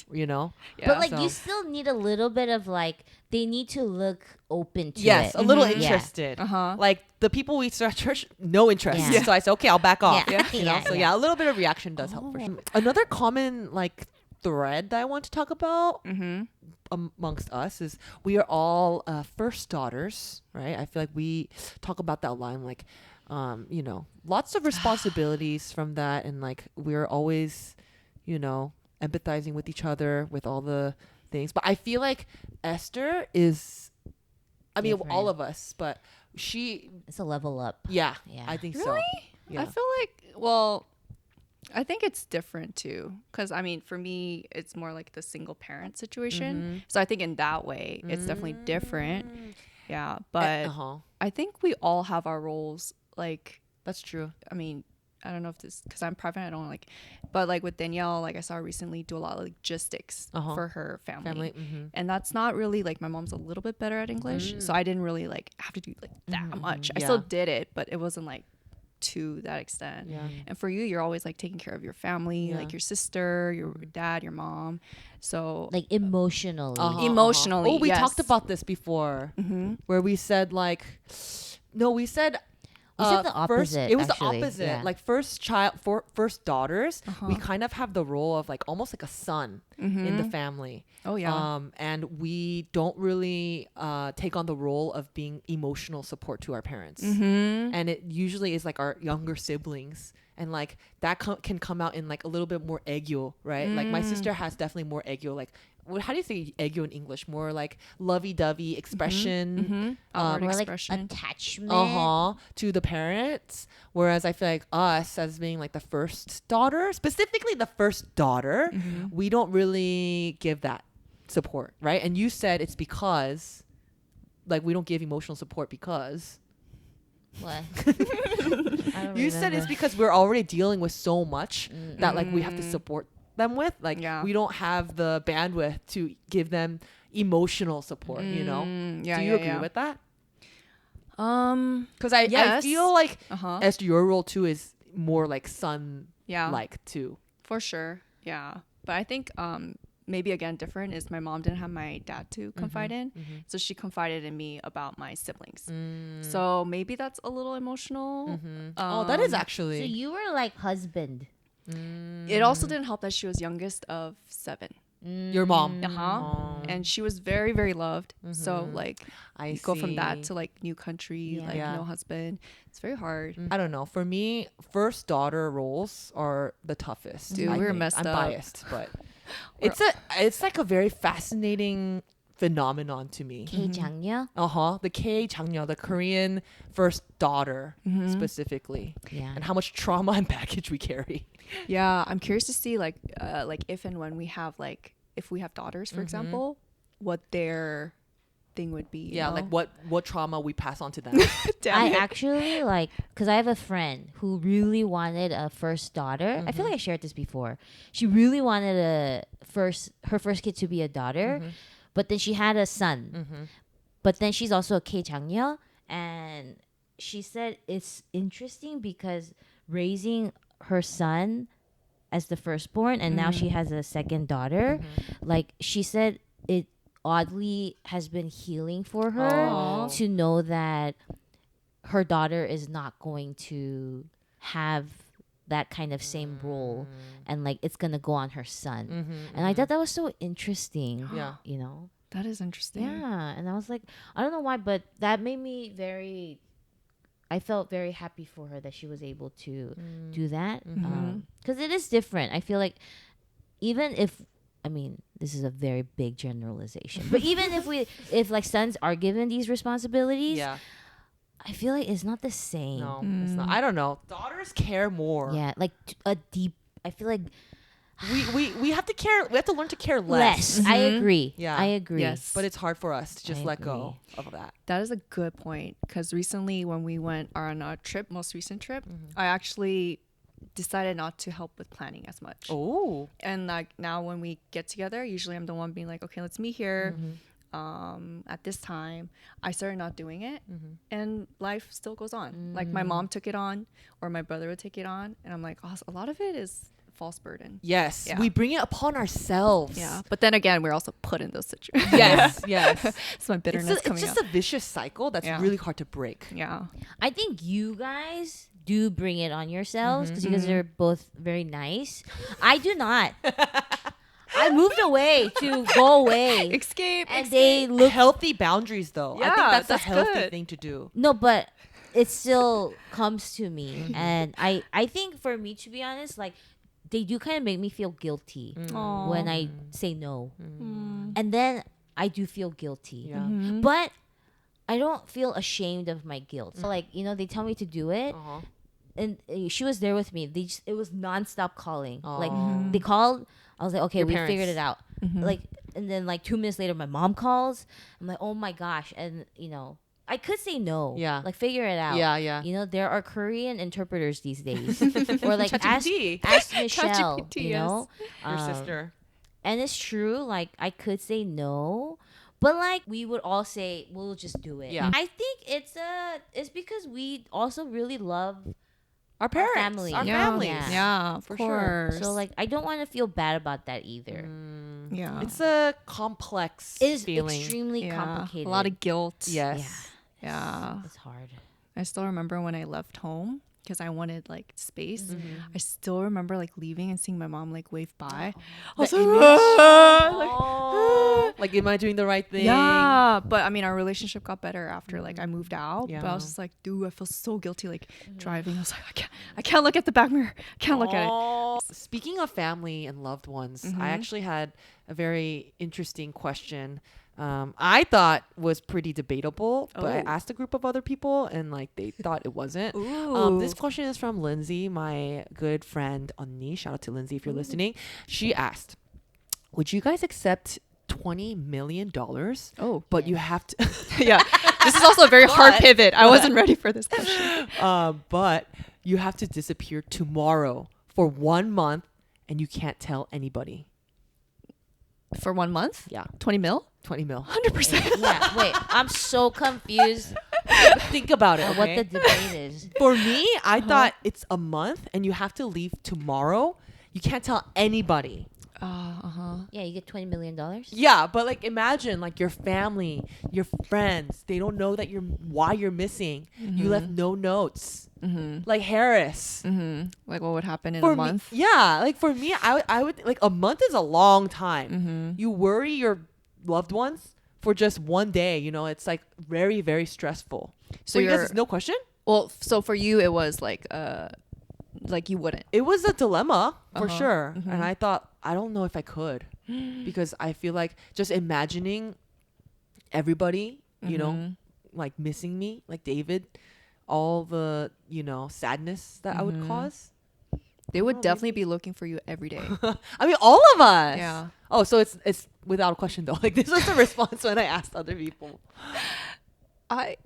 You know? Yeah. But like So- you still need a little bit of like they need to look open to Yes, it. a little Yeah. interested. Uh-huh. Like the people we saw at church, no interest. Yeah. So I said, okay, I'll back off. Yeah. You know? So yeah, a little bit of reaction does help for sure. Another common like thread that I want to talk about amongst us is we are all first daughters, right? I feel like we talk about that line like, lots of responsibilities from that, and like we're always, empathizing with each other with all the things. But I feel like Esther is, I mean, Different. all of us, but she, It's a level up. yeah, Yeah. I think so. Really? Yeah. I feel like, well, I think it's different too. Because, I mean, for me, it's more like the single parent situation. So I think in that way, it's definitely different. Yeah. But uh-huh. I think we all have our roles. Like, That's true. I mean, I don't know if this, because I'm private, I don't like, but like with Danielle, like I saw her recently do a lot of logistics for her family. And that's not really like, my mom's a little bit better at English. So I didn't really like have to do like that much. I still Yeah. did it, but it wasn't like to that extent. Yeah. And for you, you're always like taking care of your family, Yeah. like your sister, your dad, your mom. So Like emotionally. Emotionally, Oh, we yes. talked about this before, where we said like, no, we said. We said the first, opposite, it was actually. the opposite. Yeah. Like first daughters, we kind of have the role of like almost like a son in the family. Oh, yeah. And we don't really take on the role of being emotional support to our parents. And it usually is like our younger siblings. And like that can come out in like a little bit more aegyo, right? Like my sister has definitely more aegyo. Like, how do you say aegyo in English? More like lovey-dovey expression. Outward More like expression. attachment. To the parents. Whereas I feel like us as being like the first daughter, specifically the first daughter, we don't really give that support, right? And you said it's because like we don't give emotional support because What? I don't you said it's remember. because we're already dealing with so much that like we have to support them with. Like we don't have the bandwidth to give them emotional support. You know? Yeah, Do you agree with that? Because I yes. feel like Uh-huh. Esther, your role too is more like son like too. For sure. Yeah. But I think maybe again different is my mom didn't have my dad to confide in. So she confided in me about my siblings. So maybe that's a little emotional. Oh, that is So actually. you were like husband. It also didn't help that she was youngest of 7. Your mom. And she was very, very loved. So like I go from that see. to like new country, Yeah. like Yeah. no husband. It's very hard. I don't know. For me, first daughter roles are the toughest. Dude, I we were think. messed I'm up. biased, but it's like a very fascinating phenomenon to me. K 장녀? The K 장녀, the Korean first daughter specifically, Yeah. and how much trauma and baggage we carry. Yeah, I'm curious to see like if and when we have like if we have daughters, for example, what their thing would be. you Yeah, know? like what trauma we pass on to them. I actually like, because I have a friend who really wanted a first daughter. I feel like I shared this before. She really wanted her first kid to be a daughter, but then she had a son. But then she's also a K 장녀, and she said it's interesting because raising her son as the firstborn and now she has a second daughter, like she said it oddly has been healing for her to know that her daughter is not going to have that kind of same role and like it's gonna go on her son. And I thought that was so interesting. Yeah. You know? That is interesting. Yeah. And I was like, I don't know why, but that made me I felt very happy for her that she was able to do that. Because it is different. I feel like even if, I mean, this is a very big generalization, but even if like sons are given these responsibilities, Yeah. I feel like it's not the same. No, it's not. I don't know. Daughters care more. Yeah, like I feel like We have to care. We have to learn to care less. less. I agree. Yeah. I agree. Yes. But it's hard for us to just I let go agree. of that. That is a good point because recently when we went on our trip, most recent trip, I actually decided not to help with planning as much. Oh. And like now when we get together, usually I'm the one being like, okay, let's meet here at this time. I started not doing it and life still goes on. Like my mom took it on or my brother would take it on. And I'm like, oh, a lot of it is false burden. Yes. Yeah. We bring it upon ourselves. Yeah. But then again, we're also put in those situations. Yes. Yes. So my bitterness It's coming just up. a vicious cycle that's Yeah. really hard to break. Yeah. I think you guys do bring it on yourselves because you guys are both very nice. I do not. I moved away to go away. Escape. And escape. they look Healthy boundaries, though. I think Yeah, that's a that's healthy good. thing to do. no, but it still comes to me, and I think for me, to be honest, like they do kind of make me feel guilty Aw. when I say no, and then I do feel guilty. Yeah. But I don't feel ashamed of my guilt. So, like, you know, they tell me to do it, Uh-huh. and she was there with me. It was nonstop calling. Like Aw. they called. I was like, okay, Your we parents. figured it out. Like, and then like 2 minutes later, my mom calls. I'm like, oh my gosh, and you know, I could say no. Yeah. Like figure it out. Yeah, yeah. You know, there are Korean interpreters these days, or like ask ChatGPT. Michelle. ChatGPT, You yes. know, Your Um, sister. and it's true. Like I could say no, but like we would all say we'll just do it. Yeah. I think it's because we also really love Our parents. family. Our Yeah. families. Yeah. Yeah, of For sure. course. so like I don't want to feel bad about that either. yeah. It's a complex It is feeling. extremely Yeah. complicated. A lot of guilt. Yes. Yeah. It's hard. I still remember when I left home because I wanted like space. I still remember like leaving and seeing my mom like wave by. I was The like, image. Oh. Like, am I doing the right thing? yeah, but I mean, our relationship got better after like I moved out. But I Yeah. was just like, dude, I feel so guilty like driving. I was like, I can't look at the back mirror. I can't look at it. Oh. Speaking of family and loved ones, I actually had a very interesting question. I thought was pretty debatable, but I Oh. asked a group of other people and like they thought it wasn't. This question is from Lindsay, my good friend Onni. Shout out to Lindsay if you're listening. She asked, would you guys accept $20 million. Oh. But you have to Yeah. This is also a very hard pivot. I wasn't ready for this question. but you have to disappear tomorrow for 1 month and you can't tell anybody. For 1 month? Yeah. 20 mil? 20 mil. 100%. Yeah, wait, I'm so confused Think about it. on what Okay? the debate is. For me, I thought it's a month and you have to leave tomorrow. You can't tell anybody. Yeah, you get $20 million. Yeah, but like imagine like your family, your friends, they don't know that why you're missing. You left no notes. Like Harris. Like what would happen in For a month? Me, yeah, like for me, I would like a month is a long time. You worry your loved ones for just one day. You know, it's like very, very stressful. So So you guys, you're- it's no question. Well, so for you, it was like you wouldn't. It was a dilemma for sure, and I thought I don't know if I could because I feel like just imagining everybody, you know, like missing me, like David, all the sadness that I would cause. They would definitely be looking for you every day. I mean, all of us. Yeah. Oh, so it's without a question though. Like this was the response when I asked other people. I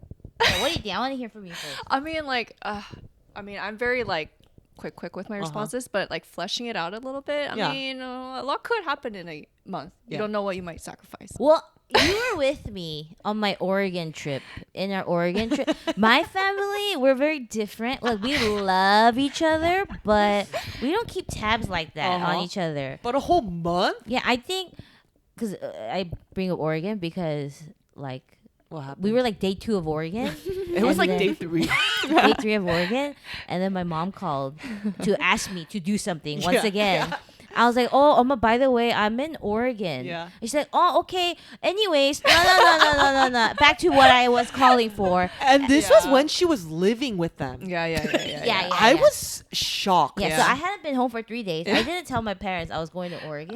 Yeah, what do you think? I want to hear from you first. I mean, like, I'm very like quick with my responses, but like fleshing it out a little bit. Yeah. I mean, a lot could happen in a month. You Yeah. don't know what you might sacrifice. Well, you were with me on my Oregon trip. In our Oregon trip, my family, we're very different. Like we love each other, but we don't keep tabs like that on each other. But a whole month? Yeah, I think because I bring up Oregon because like What happened? we were like day 2 of Oregon. It was and like then- day 3. day 3 of Oregon, and then my mom called to ask me to do something once Yeah, again. I was like, "Oh, Oma, by the way, I'm in Oregon." Yeah. She's like, "Oh, okay. Anyways, no. Back to what I was calling for." And this was when she was living with them. Yeah. I was shocked. Yeah, so I hadn't been home for 3 days. I didn't tell my parents I was going to Oregon,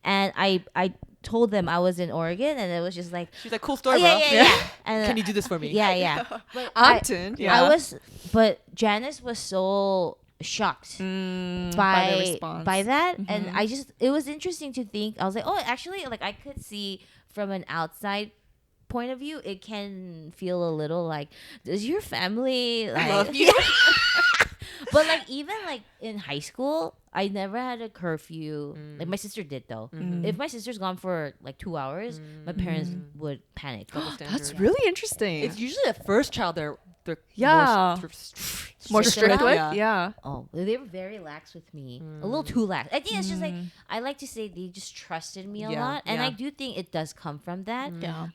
and I told them I was in Oregon, and it was just like, She's like, cool "Oh story, yeah, bro. yeah." And Can you do this for me? Yeah. But Often, but Janice was so shocked by the response. by that, and it was interesting to think. I was like, oh, actually, like I could see from an outside point of view, it can feel a little like, does your family like Love you? But like even like in high school, I never had a curfew. Like my sister did though. If my sister's gone for like 2 hours, my parents would panic. That's really interesting. It's usually the first child they're Yeah. more strict with. Yeah. Yeah. Oh, they were very lax with me. A little too lax. I think it's just like I like to say they just trusted me a Yeah, lot, and yeah. I do think it does come from that. Yeah.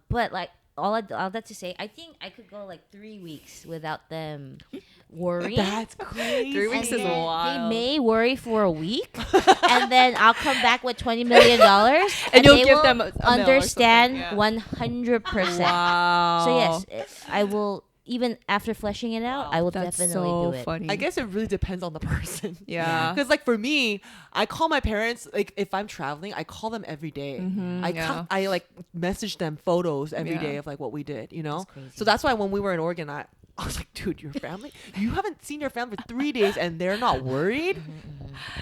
But like all that to say, I think I could go like 3 weeks without them worrying. That's crazy. 3 weeks And is then wild. They may worry for a week, and then I'll come back with $20 million, and you'll they give will them a mil or understand something, 100%. Wow. So yes, I will. Even after fleshing it out, I will That's definitely so do it. funny. I guess it really depends on the person. Yeah. Because like for me, I call my parents, like if I'm traveling, I call them every day. yeah. I like message them photos every Yeah. day of like what we did, you know? That's crazy. So that's why when we were in Oregon, I was like, dude, your family, you haven't seen your family for 3 days and they're not worried?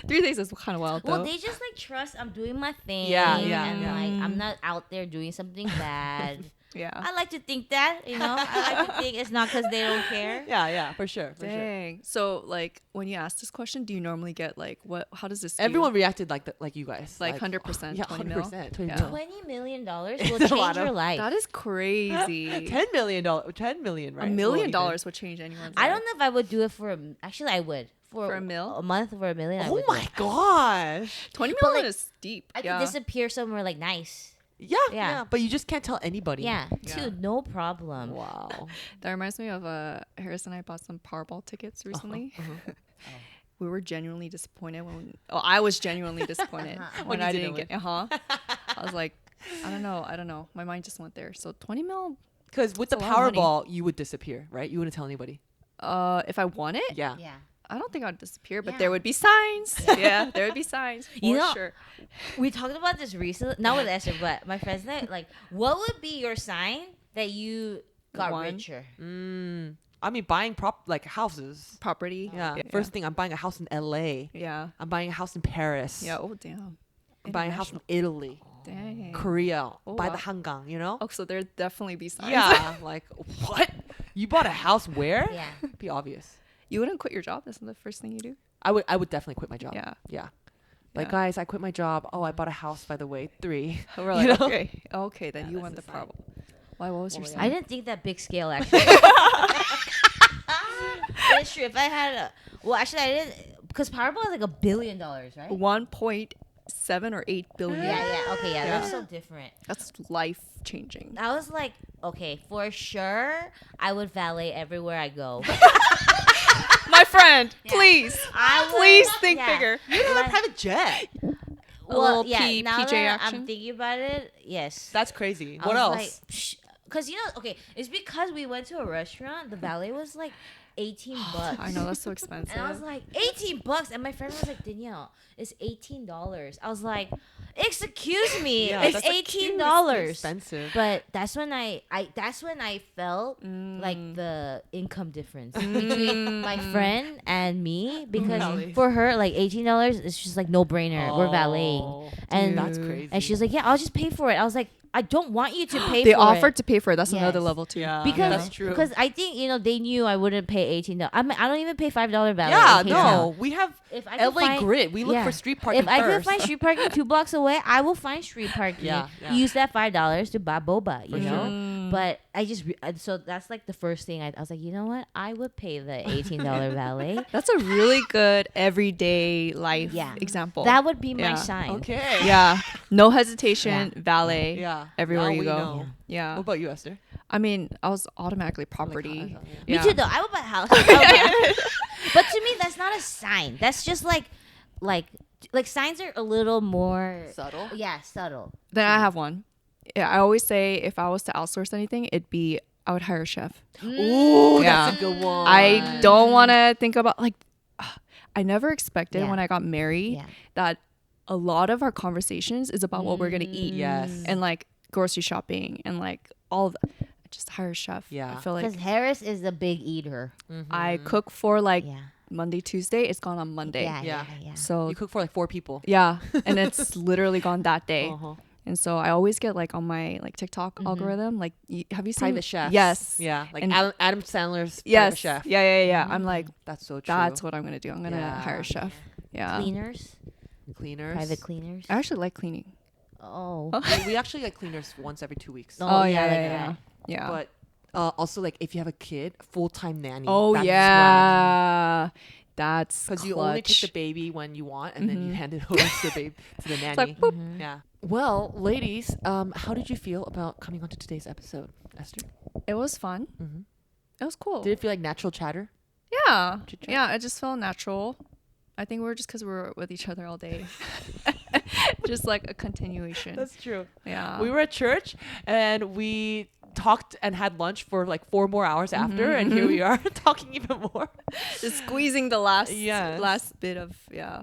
3 days is kind of wild though. Well, they just like trust I'm doing my thing. Yeah. And like I'm not out there doing something bad. yeah. I like to think that, I like to think it's not because they don't care. Yeah, for sure. For sure. Dang. So like when you ask this question, do you normally get like what? How does this? Everyone reacted like you guys. Like 100%, Yeah, 20 mil? 100%. 20 Yeah. mil. $20 million will It's a change lot your of- life. That is crazy. $10 million. 10 million, right? $1 Is million what we did. would change anyone's I life. don't know if I would do it actually I would. For a mil? A month for $1 million. I Oh would do my it. gosh. 20 But, million like, is steep. I could yeah. disappear somewhere like nice. Yeah, Yeah. yeah. But you just can't tell anybody. Yeah, Yeah. dude, no problem. Wow. That reminds me of Harris and I bought some Powerball tickets recently. We were genuinely disappointed when. Oh, I was genuinely disappointed When when you I didn't didn't get. I was like, I don't know. My mind just went there. So 20 mil. Because with the It's a lot of money. Powerball, you would disappear, right? You wouldn't tell anybody. If I won it, Yeah. Yeah. I don't think I'd disappear, but Yeah. there would be signs. Yeah, there would be signs for You know, sure. We talked about this recently, not with Esther, but my friends and I, like, what would be your sign that you got Won? richer? I mean, buying houses. Property. Yeah. First thing, I'm buying a house in LA. Yeah. I'm buying a house in Paris. Yeah. Oh damn. I'm buying a house in Italy. Dang. Korea by wow. the Hangang, you know? Oh, so there definitely be signs. Yeah, like what? You bought a house where? Yeah. Be obvious. You wouldn't quit your job? That's the first thing you do? I would definitely quit my job. Yeah. Yeah. Like Yeah. guys, I quit my job. Oh, I bought a house by the way. 3. We're You like, know? okay. Okay, then Yeah, you that's want the the sign. problem. Why? What was your Well, sign? I didn't think that big scale actually. That's true. If I had a, well, actually, I didn't, because Powerball is like $1 billion, right? 1.7 or 8 billion. Yeah. Okay, yeah, Yeah. that's so different. That's life changing. I was like, okay, for sure, I would valet everywhere I go. My friend, Yeah. please. I would- Please think yeah. bigger. You have a Like- private jet. little yeah. Now PJ that action. I'm thinking about it, yes. That's crazy. I What was else? like, because okay, it's because we went to a restaurant. The valet was like $18. I know, that's so expensive. And I was like, $18, and my friend was like, Danielle, it's $18. I was like, excuse me, Yeah, it's that's, like, $18. expensive. But that's when I felt like the income difference between my friend and me, because Valet. for her, like $18 is just like no brainer. We're valeting, Oh, and that's crazy. and she was like, yeah, I'll just pay for it. I was like, I don't want you to pay. they for offered it. to pay for it. That's another Yes. level too. Yeah, Because that's true. Because I think they knew I wouldn't pay $18. I don't even pay $5 valet. Yeah, in K no, Town. we have If I LA could find, grid. We look yeah. for street parking If I could first. find street parking 2 blocks away, I will find street parking. Yeah, yeah. Use that $5 to buy boba, you For know. sure. But I just so that's like the first thing I was like, you know what? I would pay the $18 valet. That's a really good everyday life Yeah. example. That would be my Yeah. sign. Okay. Yeah. No hesitation, valet. Yeah. Everywhere Now you we go. know. Yeah. What about you, Esther? I mean, I was automatically property. Like, Me Yeah. too, though. I would buy a house. But to me, that's not a sign. That's just like signs are a little more Subtle. Yeah, subtle. Then I have one. Yeah, I always say if I was to outsource anything, it'd be I would hire a chef. Ooh, Yeah. that's a good one. I don't want to think about I never expected Yeah. when I got married Yeah. that a lot of our conversations is about what we're gonna eat. Yes. And like grocery shopping and like all of just hire a chef. Yeah. I feel Because like Harris is a big eater. I cook for like Yeah. Monday, Tuesday. It's gone on Monday. Yeah. Yeah. So You cook for like 4 people. yeah, and it's literally gone that day. Uh-huh. And so I always get like on my like TikTok algorithm, like have you seen Private chefs. Yes. Yeah. Like And- Adam Sandler's Yes. private chef. Yeah. I'm like, That's so true. that's what I'm gonna do. I'm gonna Yeah. hire a chef. Yeah. Cleaners, Cleaners. private cleaners. I actually like cleaning. Oh. We actually get cleaners once every 2 weeks. Oh, yeah, like yeah. that. Yeah. But also like if you have a kid, full-time nanny. Oh that's yeah. That's Because you only take clutch. the baby when you want, and then you hand it over to the baby to the nanny. like, boop. Yeah. Well, ladies, how did you feel about coming onto today's episode, Esther? It was fun. Mhm. It was cool. Did it feel like natural chatter? Yeah. Chit-chat? Yeah, it just felt natural. I think we're just because we're with each other all day. Just like a continuation. That's true. Yeah. We were at church and we talked and had lunch for like 4 more hours after, and here we are talking even more. just squeezing the last Yes. last bit of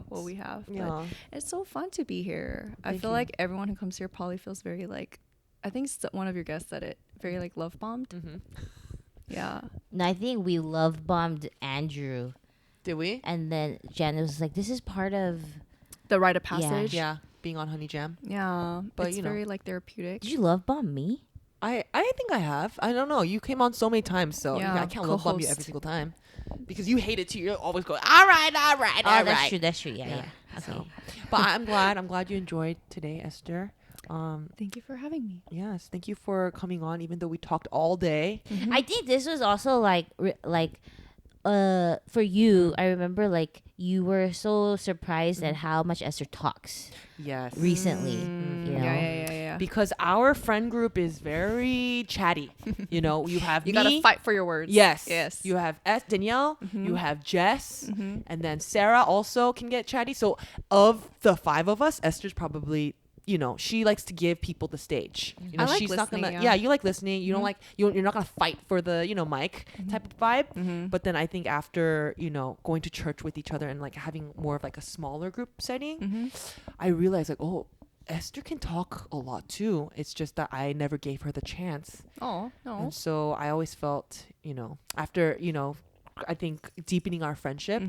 what we have. But Yeah. it's so fun to be here. I Thank feel you. like everyone who comes here probably feels very like I think one of your guests said it, very like love bombed. Mhm. Yeah. No, I think we love bombed Andrew, Did we? and then Janice was like, "This is part of." The rite of passage. Yeah. Being on Honey Jam. Yeah. But, it's you know. very like therapeutic. Did you love bomb me? I think I have. I don't know. You came on so many times, so Yeah, I can't love bomb you every co-host. single time. Because you hate it too. You're always going, all right, Oh, all that's right. true. That's true. Yeah. Okay. So, but I'm glad you enjoyed today, Esther. Thank you for having me. Yes, thank you for coming on, even though we talked all day. I think this was also like for you. I remember like you were so surprised at how much Esther talks Yes. recently. Mm, You know? Yeah. Because our friend group is very chatty. You know, you have You me. gotta fight for your words. Yes. Yes. You have Danielle, you have Jess, and then Sarah also can get chatty. So of the 5 of us, Esther's probably, she likes to give people the stage. I like she's not listening, gonna yeah. you like listening. You don't like you're not gonna fight for the, mic type of vibe. But then I think after, going to church with each other and like having more of like a smaller group setting, I realized like, oh, Esther can talk a lot too. It's just that I never gave her the chance. Oh no. And so I always felt, after, I think deepening our friendship.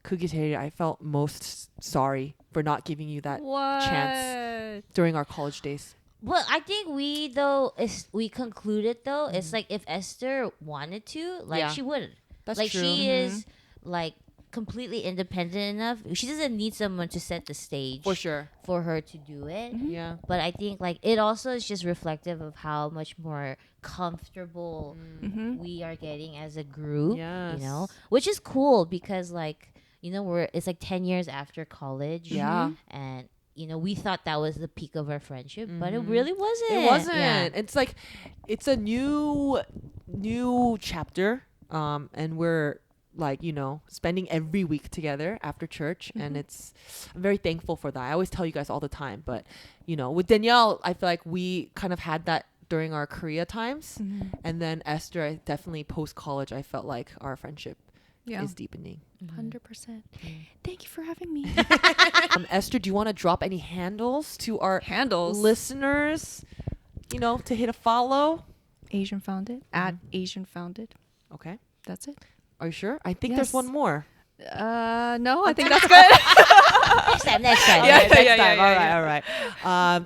그게 제일 I felt most sorry for not giving you that chance during our college days. Well, I think we concluded though, it's like if Esther wanted to, like she would. That's like true. She is like completely independent enough. She doesn't need someone to set the stage For sure. for her to do it. Yeah. But I think like it also is just reflective of how much more comfortable we are getting as a group. Yes. You know, which is cool because like, you know, it's like 10 years after college. Yeah. And you know, we thought that was the peak of our friendship, but it really wasn't. It wasn't. Yeah. It's like it's a new chapter. And we're like, you know, spending every week together after church, and I'm very thankful for that. I always tell you guys all the time, but you know, with Danielle, I feel like we kind of had that during our Korea times, and then Esther, I definitely post college, I felt like our friendship is deepening. 100%. Thank you for having me. Esther, do you want to drop any handles to our listeners? You know, to hit a follow. Asian Founded at Asian Founded. Okay, that's it. Are you sure? I think there's one more. No, I think that's good. Next time. All right.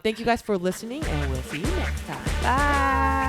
Thank you guys for listening, and we'll see you next time. Bye.